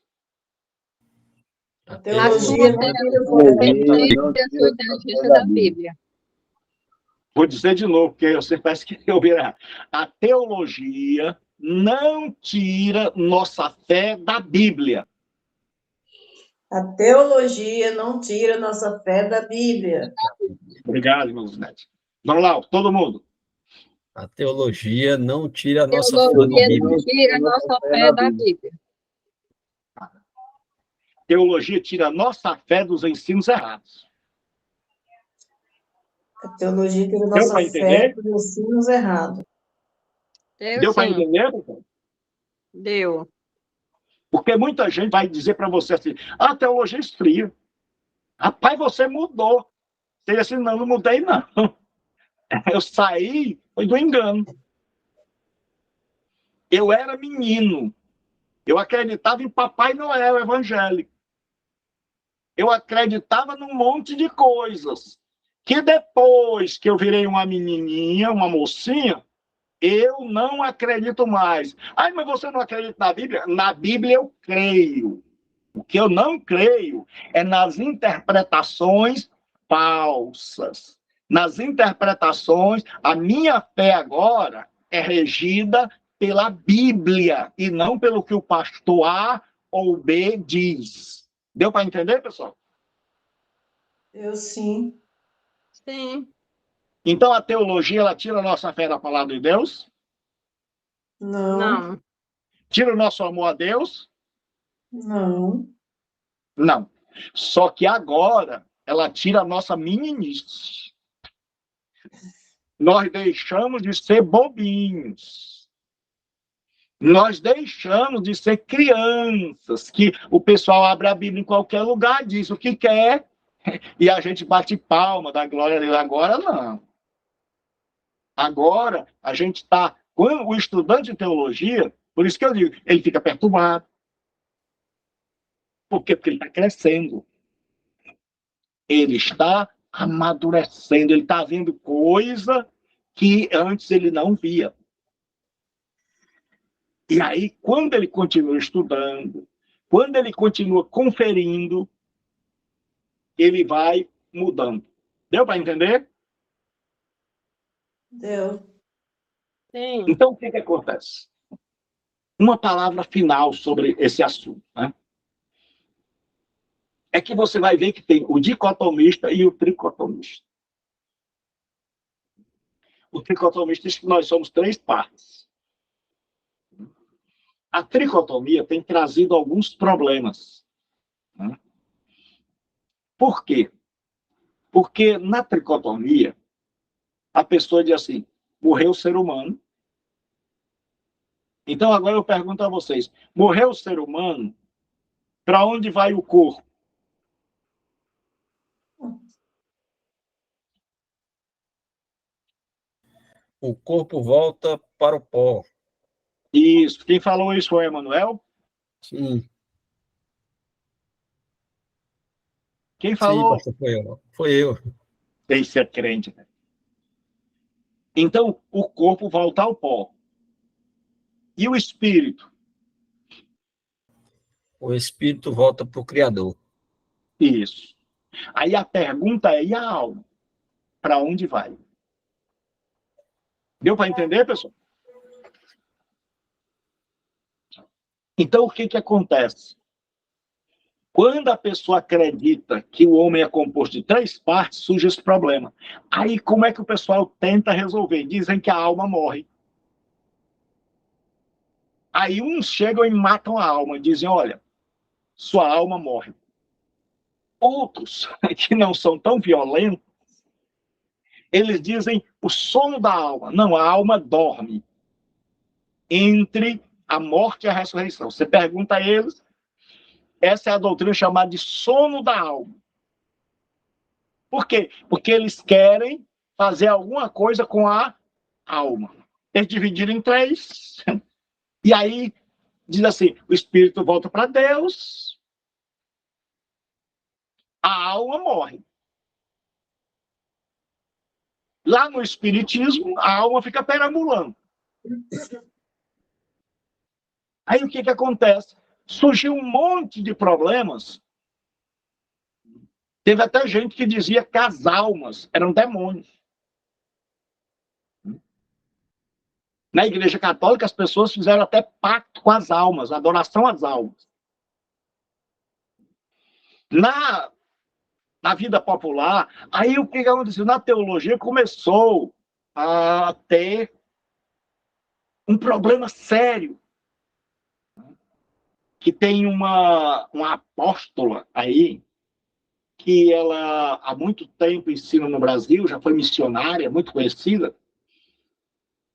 A A teologia sua não fé tira não fora da tira Bíblia. a sua inteligência da Bíblia. Vou dizer de novo, porque você parece que eu virar. A teologia não tira nossa fé da Bíblia. A teologia não tira nossa fé da Bíblia. Obrigado, irmãos netos. Vamos lá, todo mundo. A teologia não tira a A nossa fé da teologia Bíblia. não tira a nossa fé da Bíblia. Teologia tira nossa fé dos ensinos errados. A teologia tira Deu nossa para fé entender? dos ensinos errados. Deu para Sim, entender, pessoal? deu. Porque muita gente vai dizer para você assim, a teologia esfria. Rapaz, você mudou. Você assim, não mudei, não. Eu saí, foi do engano. Eu era menino. Eu acreditava em Papai Noel evangélico. Eu acreditava num monte de coisas. Que depois que eu virei uma menininha, uma mocinha, Eu não acredito mais. Ai, mas você não acredita na Bíblia? Na Bíblia eu creio. O que eu não creio é nas interpretações falsas. Nas interpretações, a minha fé agora é regida pela Bíblia e não pelo que o pastor A ou B diz. Deu para entender, pessoal? Eu sim. Sim. Então a teologia, ela tira a nossa fé da palavra de Deus, Não. Não. tira o nosso amor a Deus. Não. Não. Só que agora ela tira a nossa meninice. Nós deixamos de ser bobinhos. Nós deixamos de ser crianças, que o pessoal abre a Bíblia em qualquer lugar, diz o que quer, e a gente bate palma da glória dele. Agora não. Agora a gente está... Quando o estudante de teologia, por isso que eu digo, ele fica perturbado. Por quê? Porque ele está crescendo. Ele está amadurecendo, ele está vendo coisa que antes ele não via. E aí, quando ele continua estudando, quando ele continua conferindo, ele vai mudando. Deu para entender? Deu. Sim. Então, o que acontece? Uma palavra final sobre esse assunto, né? É que você vai ver que tem o dicotomista e o tricotomista. O tricotomista diz que nós somos três partes. A tricotomia tem trazido alguns problemas. Né? Por quê? Porque na tricotomia, a pessoa diz assim, morreu o ser humano. Então agora eu pergunto a vocês, morreu o ser humano, para onde vai o corpo? O corpo volta para o pó. Isso. Quem falou isso foi Emanuel? Sim, Quem sim, falou? pastor, foi eu. Foi eu. Esse é crente. Né? Então, o corpo volta ao pó. E o espírito? O espírito volta para o Criador. Isso. Aí a pergunta é, e a alma? Para onde vai? Deu para entender, pessoal? Então, o que acontece? Quando a pessoa acredita que o homem é composto de três partes, surge esse problema. Aí, como é que o pessoal tenta resolver? Dizem que a alma morre. Aí, uns chegam e matam a alma, dizem, olha, sua alma morre. Outros, que não são tão violentos, eles dizem o sono da alma. Não, a alma dorme entre a morte e a ressurreição. Você pergunta a eles, essa é a doutrina chamada de sono da alma. Por quê? Porque eles querem fazer alguma coisa com a alma. Eles dividiram em três. E aí, diz assim, o espírito volta para Deus, a alma morre. Lá no espiritismo, a alma fica perambulando. Aí o que acontece? Surgiu um monte de problemas. Teve até gente que dizia que as almas eram demônios. Na Igreja Católica, as pessoas fizeram até pacto com as almas, adoração às almas. Na vida popular, aí o que aconteceu? Na teologia começou a ter um problema sério. Que tem uma apóstola aí, que ela há muito tempo ensina no Brasil, já foi missionária, muito conhecida.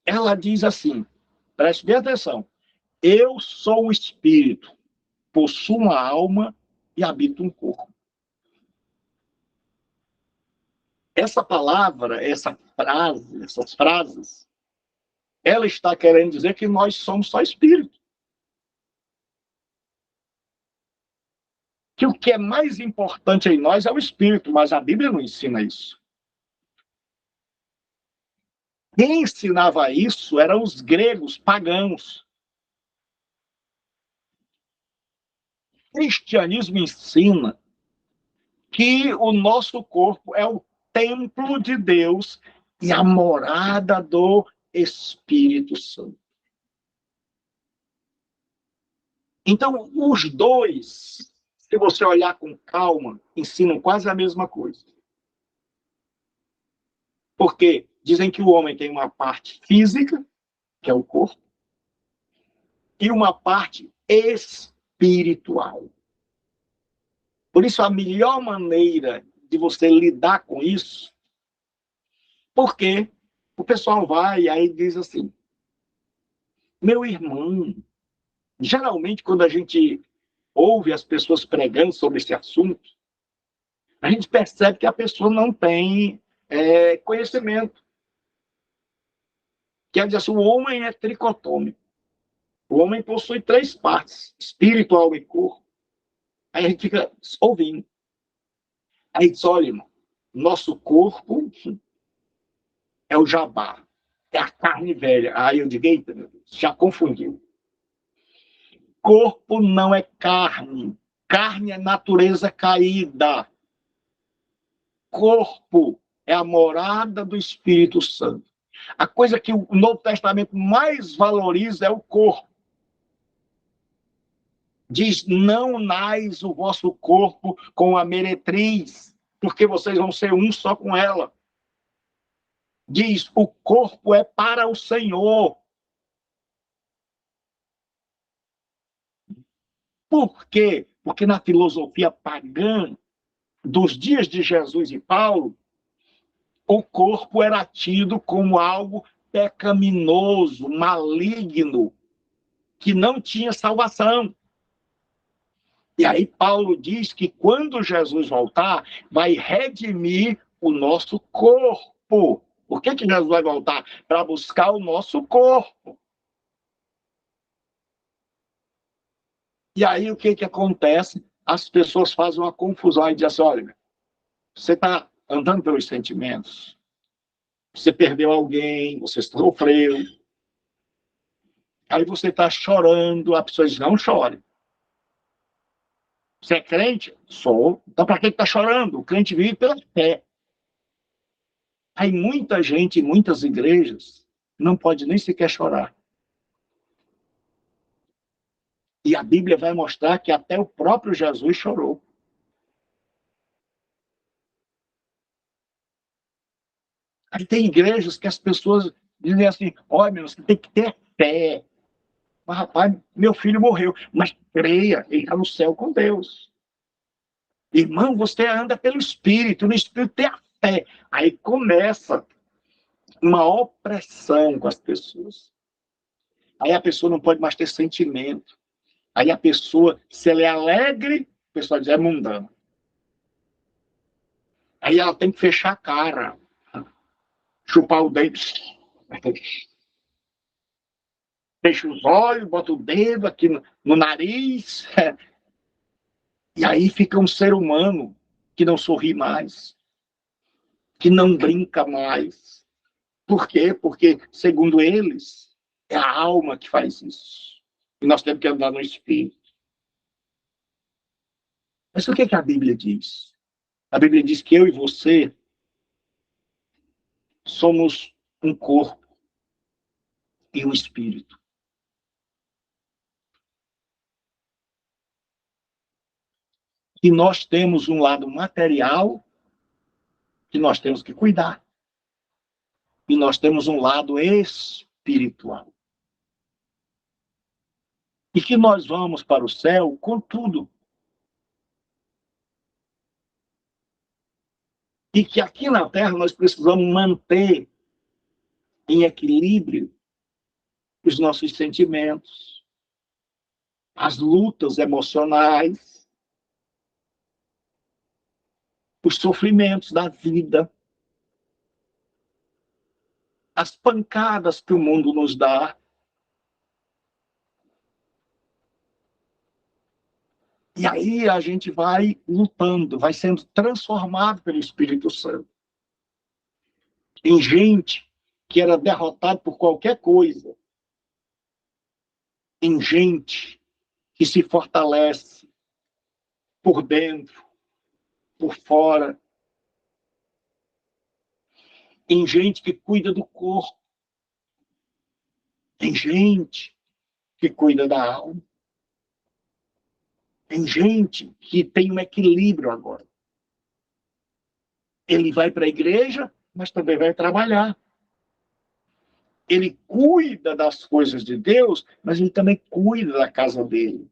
Ela diz assim, preste bem atenção, eu sou um espírito, possuo uma alma e habito um corpo. Essa palavra, essa frase, essas frases, ela está querendo dizer que nós somos só espírito. Que o que é mais importante em nós é o espírito, mas a Bíblia não ensina isso. Quem ensinava isso eram os gregos pagãos. O cristianismo ensina que o nosso corpo é o templo de Deus e a morada do Espírito Santo. Então, os dois, se você olhar com calma, ensinam quase a mesma coisa. Porque dizem que o homem tem uma parte física, que é o corpo, e uma parte espiritual. Por isso, a melhor maneira de você lidar com isso, porque o pessoal vai e aí diz assim, meu irmão, geralmente quando a gente ouve as pessoas pregando sobre esse assunto, a gente percebe que a pessoa não tem conhecimento. Quer dizer assim, o homem é tricotômico. O homem possui 3 partes, espírito, alma e corpo. Aí a gente fica ouvindo. Aí diz, olha, irmão, nosso corpo é o jabá, é a carne velha. Aí eu digo, eita, meu Deus, já confundiu. Corpo não é carne. Carne é natureza caída. Corpo é a morada do Espírito Santo. A coisa que o Novo Testamento mais valoriza é o corpo. Diz, não unais o vosso corpo com a meretriz, porque vocês vão ser um só com ela. Diz, o corpo é para o Senhor. Por quê? Porque na filosofia pagã dos dias de Jesus e Paulo, o corpo era tido como algo pecaminoso, maligno, que não tinha salvação. E aí Paulo diz que quando Jesus voltar, vai redimir o nosso corpo. Por que Jesus vai voltar? Para buscar o nosso corpo. E aí o que acontece? As pessoas fazem uma confusão e dizem assim, olha, você está andando pelos sentimentos, você perdeu alguém, você sofreu, aí você está chorando, a pessoa diz, não chore. Você é crente? Sou. Então, para que está chorando? O crente vive pela fé. Aí muita gente, em muitas igrejas, não pode nem sequer chorar. E a Bíblia vai mostrar que até o próprio Jesus chorou. Aí tem igrejas que as pessoas dizem assim, olha, você tem que ter fé. Mas, rapaz, meu filho morreu. Mas creia, ele está no céu com Deus. Irmão, você anda pelo Espírito, no Espírito tem a fé. Aí começa uma opressão com as pessoas. Aí a pessoa não pode mais ter sentimento. Aí a pessoa, se ela é alegre, a pessoa diz, é mundana. Aí ela tem que fechar a cara, chupar o dente, fecha os olhos, bota o dedo aqui no nariz, e aí fica um ser humano que não sorri mais, que não brinca mais. Por quê? Porque, segundo eles, é a alma que faz isso. E nós temos que andar no Espírito. Mas o que a Bíblia diz? A Bíblia diz que eu e você somos um corpo e um espírito. E nós temos um lado material que nós temos que cuidar. E nós temos um lado espiritual. E que nós vamos para o céu com tudo. E que aqui na Terra nós precisamos manter em equilíbrio os nossos sentimentos, as lutas emocionais, os sofrimentos da vida, as pancadas que o mundo nos dá. E aí a gente vai lutando, vai sendo transformado pelo Espírito Santo em gente que era derrotado por qualquer coisa, em gente que se fortalece por dentro, por fora, em gente que cuida do corpo, em gente que cuida da alma, em gente que tem um equilíbrio agora. Ele vai para a igreja, mas também vai trabalhar. Ele cuida das coisas de Deus, mas ele também cuida da casa dele.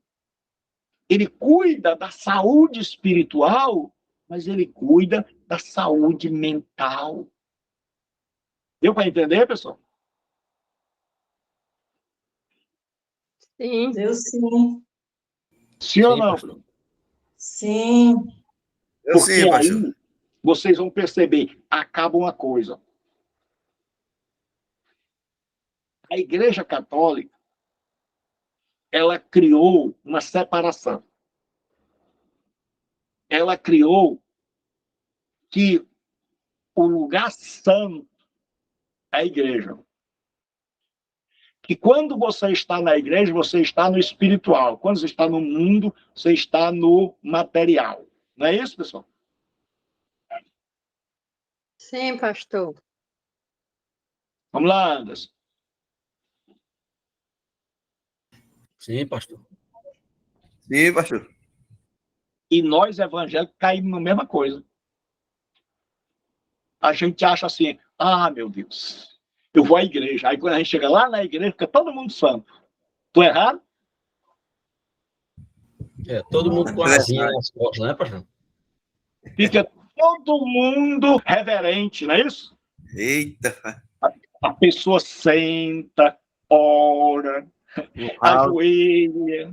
Ele cuida da saúde espiritual, mas ele cuida da saúde mental. Deu para entender, pessoal? Sim. Deu sim. Sim ou Sim, não? pastor. Sim. Eu Porque sim, pastor. aí vocês vão perceber, acaba uma coisa. A Igreja Católica, ela criou uma separação. Ela criou que o lugar santo é a igreja. Que quando você está na igreja, você está no espiritual. Quando você está no mundo, você está no material. Não é isso, pessoal? Sim, pastor. Vamos lá, Anderson. Sim, pastor. Sim, pastor. E nós, evangélicos, caímos na mesma coisa. A gente acha assim, ah, meu Deus, eu vou à igreja. Aí quando a gente chega lá na igreja, fica todo mundo santo. Tô errado? É, todo mundo com É asinha verdade. nas costas, né, pastor? Fica todo mundo reverente, não é isso? Eita, A pessoa senta, ora, um house. ajoelha,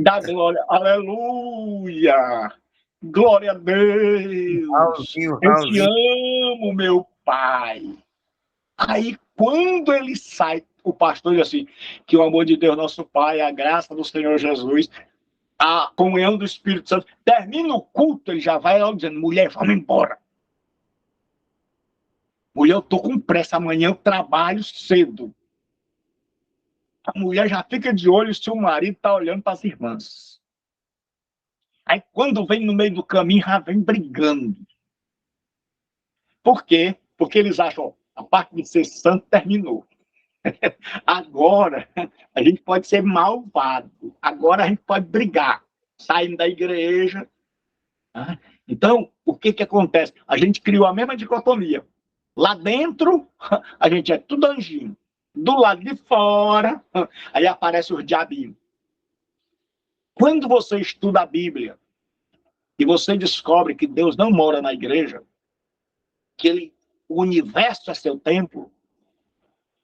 dá Eita, glória, aleluia, glória a Deus, um eu te house. amo, meu Pai. Aí, quando ele sai, o pastor diz assim, que o amor de Deus, nosso Pai, a graça do Senhor Jesus, a comunhão do Espírito Santo, termina o culto, ele já vai logo dizendo, mulher, vamos embora. Mulher, eu tô com pressa, amanhã eu trabalho cedo. A mulher já fica de olho se o marido está olhando para as irmãs. Aí, quando vem no meio do caminho, já vem brigando. Por quê? Porque eles acham, a parte de ser santo terminou. Agora, a gente pode ser malvado. Agora, a gente pode brigar. Saindo da igreja. Então, o que acontece? A gente criou a mesma dicotomia. Lá dentro, a gente é tudo anjinho. Do lado de fora, aí aparece os diabinhos. Quando você estuda a Bíblia e você descobre que Deus não mora na igreja, que o universo é seu templo,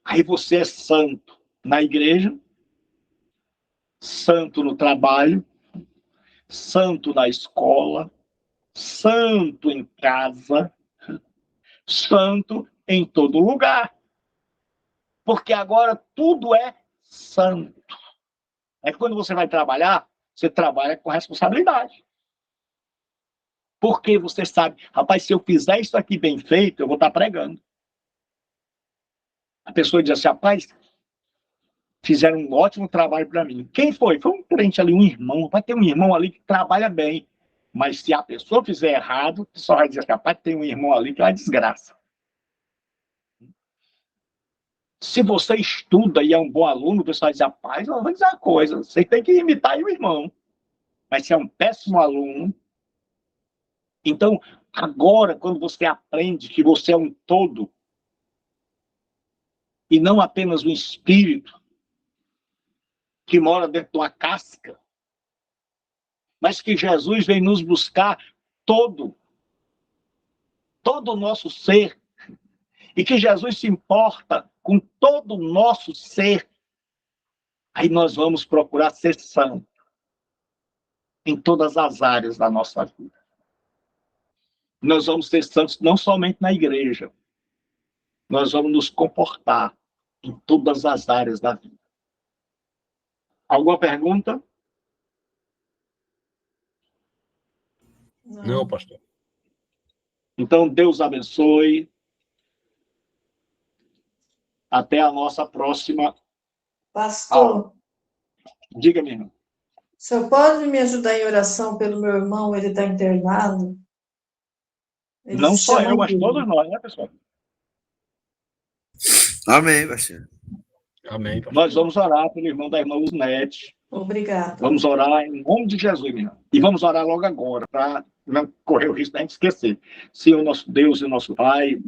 aí você é santo na igreja, santo no trabalho, santo na escola, santo em casa, santo em todo lugar. Porque agora tudo é santo. É que quando você vai trabalhar, você trabalha com responsabilidade. Porque você sabe, rapaz, se eu fizer isso aqui bem feito, eu vou estar pregando. A pessoa diz assim, rapaz, fizeram um ótimo trabalho para mim. Quem foi? Foi um crente ali, um irmão. Vai ter um irmão ali que trabalha bem. Mas se a pessoa fizer errado, você só vai dizer assim, rapaz, tem um irmão ali que é uma desgraça. Se você estuda e é um bom aluno, o pessoal diz, rapaz, eu vou dizer uma coisa, você tem que imitar aí o irmão. Mas se é um péssimo aluno, então, agora, quando você aprende que você é um todo, e não apenas um espírito que mora dentro de uma casca, mas que Jesus vem nos buscar todo o nosso ser, e que Jesus se importa com todo o nosso ser, aí nós vamos procurar ser santos em todas as áreas da nossa vida. Nós vamos ser santos não somente na igreja, nós vamos nos comportar em todas as áreas da vida. Alguma pergunta? Não, pastor. Então, Deus abençoe. Até a nossa próxima. Pastor, Diga, minha irmã. o senhor pode me ajudar em oração pelo meu irmão? Ele está internado. Ele Não se só chama eu, mas Yuri. todos nós, né, pessoal? Amém, pastor. Amém, pastor. Nós vamos orar pelo irmão da irmã Usnete. Obrigado. Vamos orar em nome de Jesus, minha irmã. E vamos orar logo agora, para não correr o risco da gente esquecer. Senhor, nosso Deus e nosso Pai,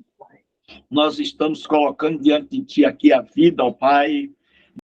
nós estamos colocando diante de Ti aqui a vida, ó Pai,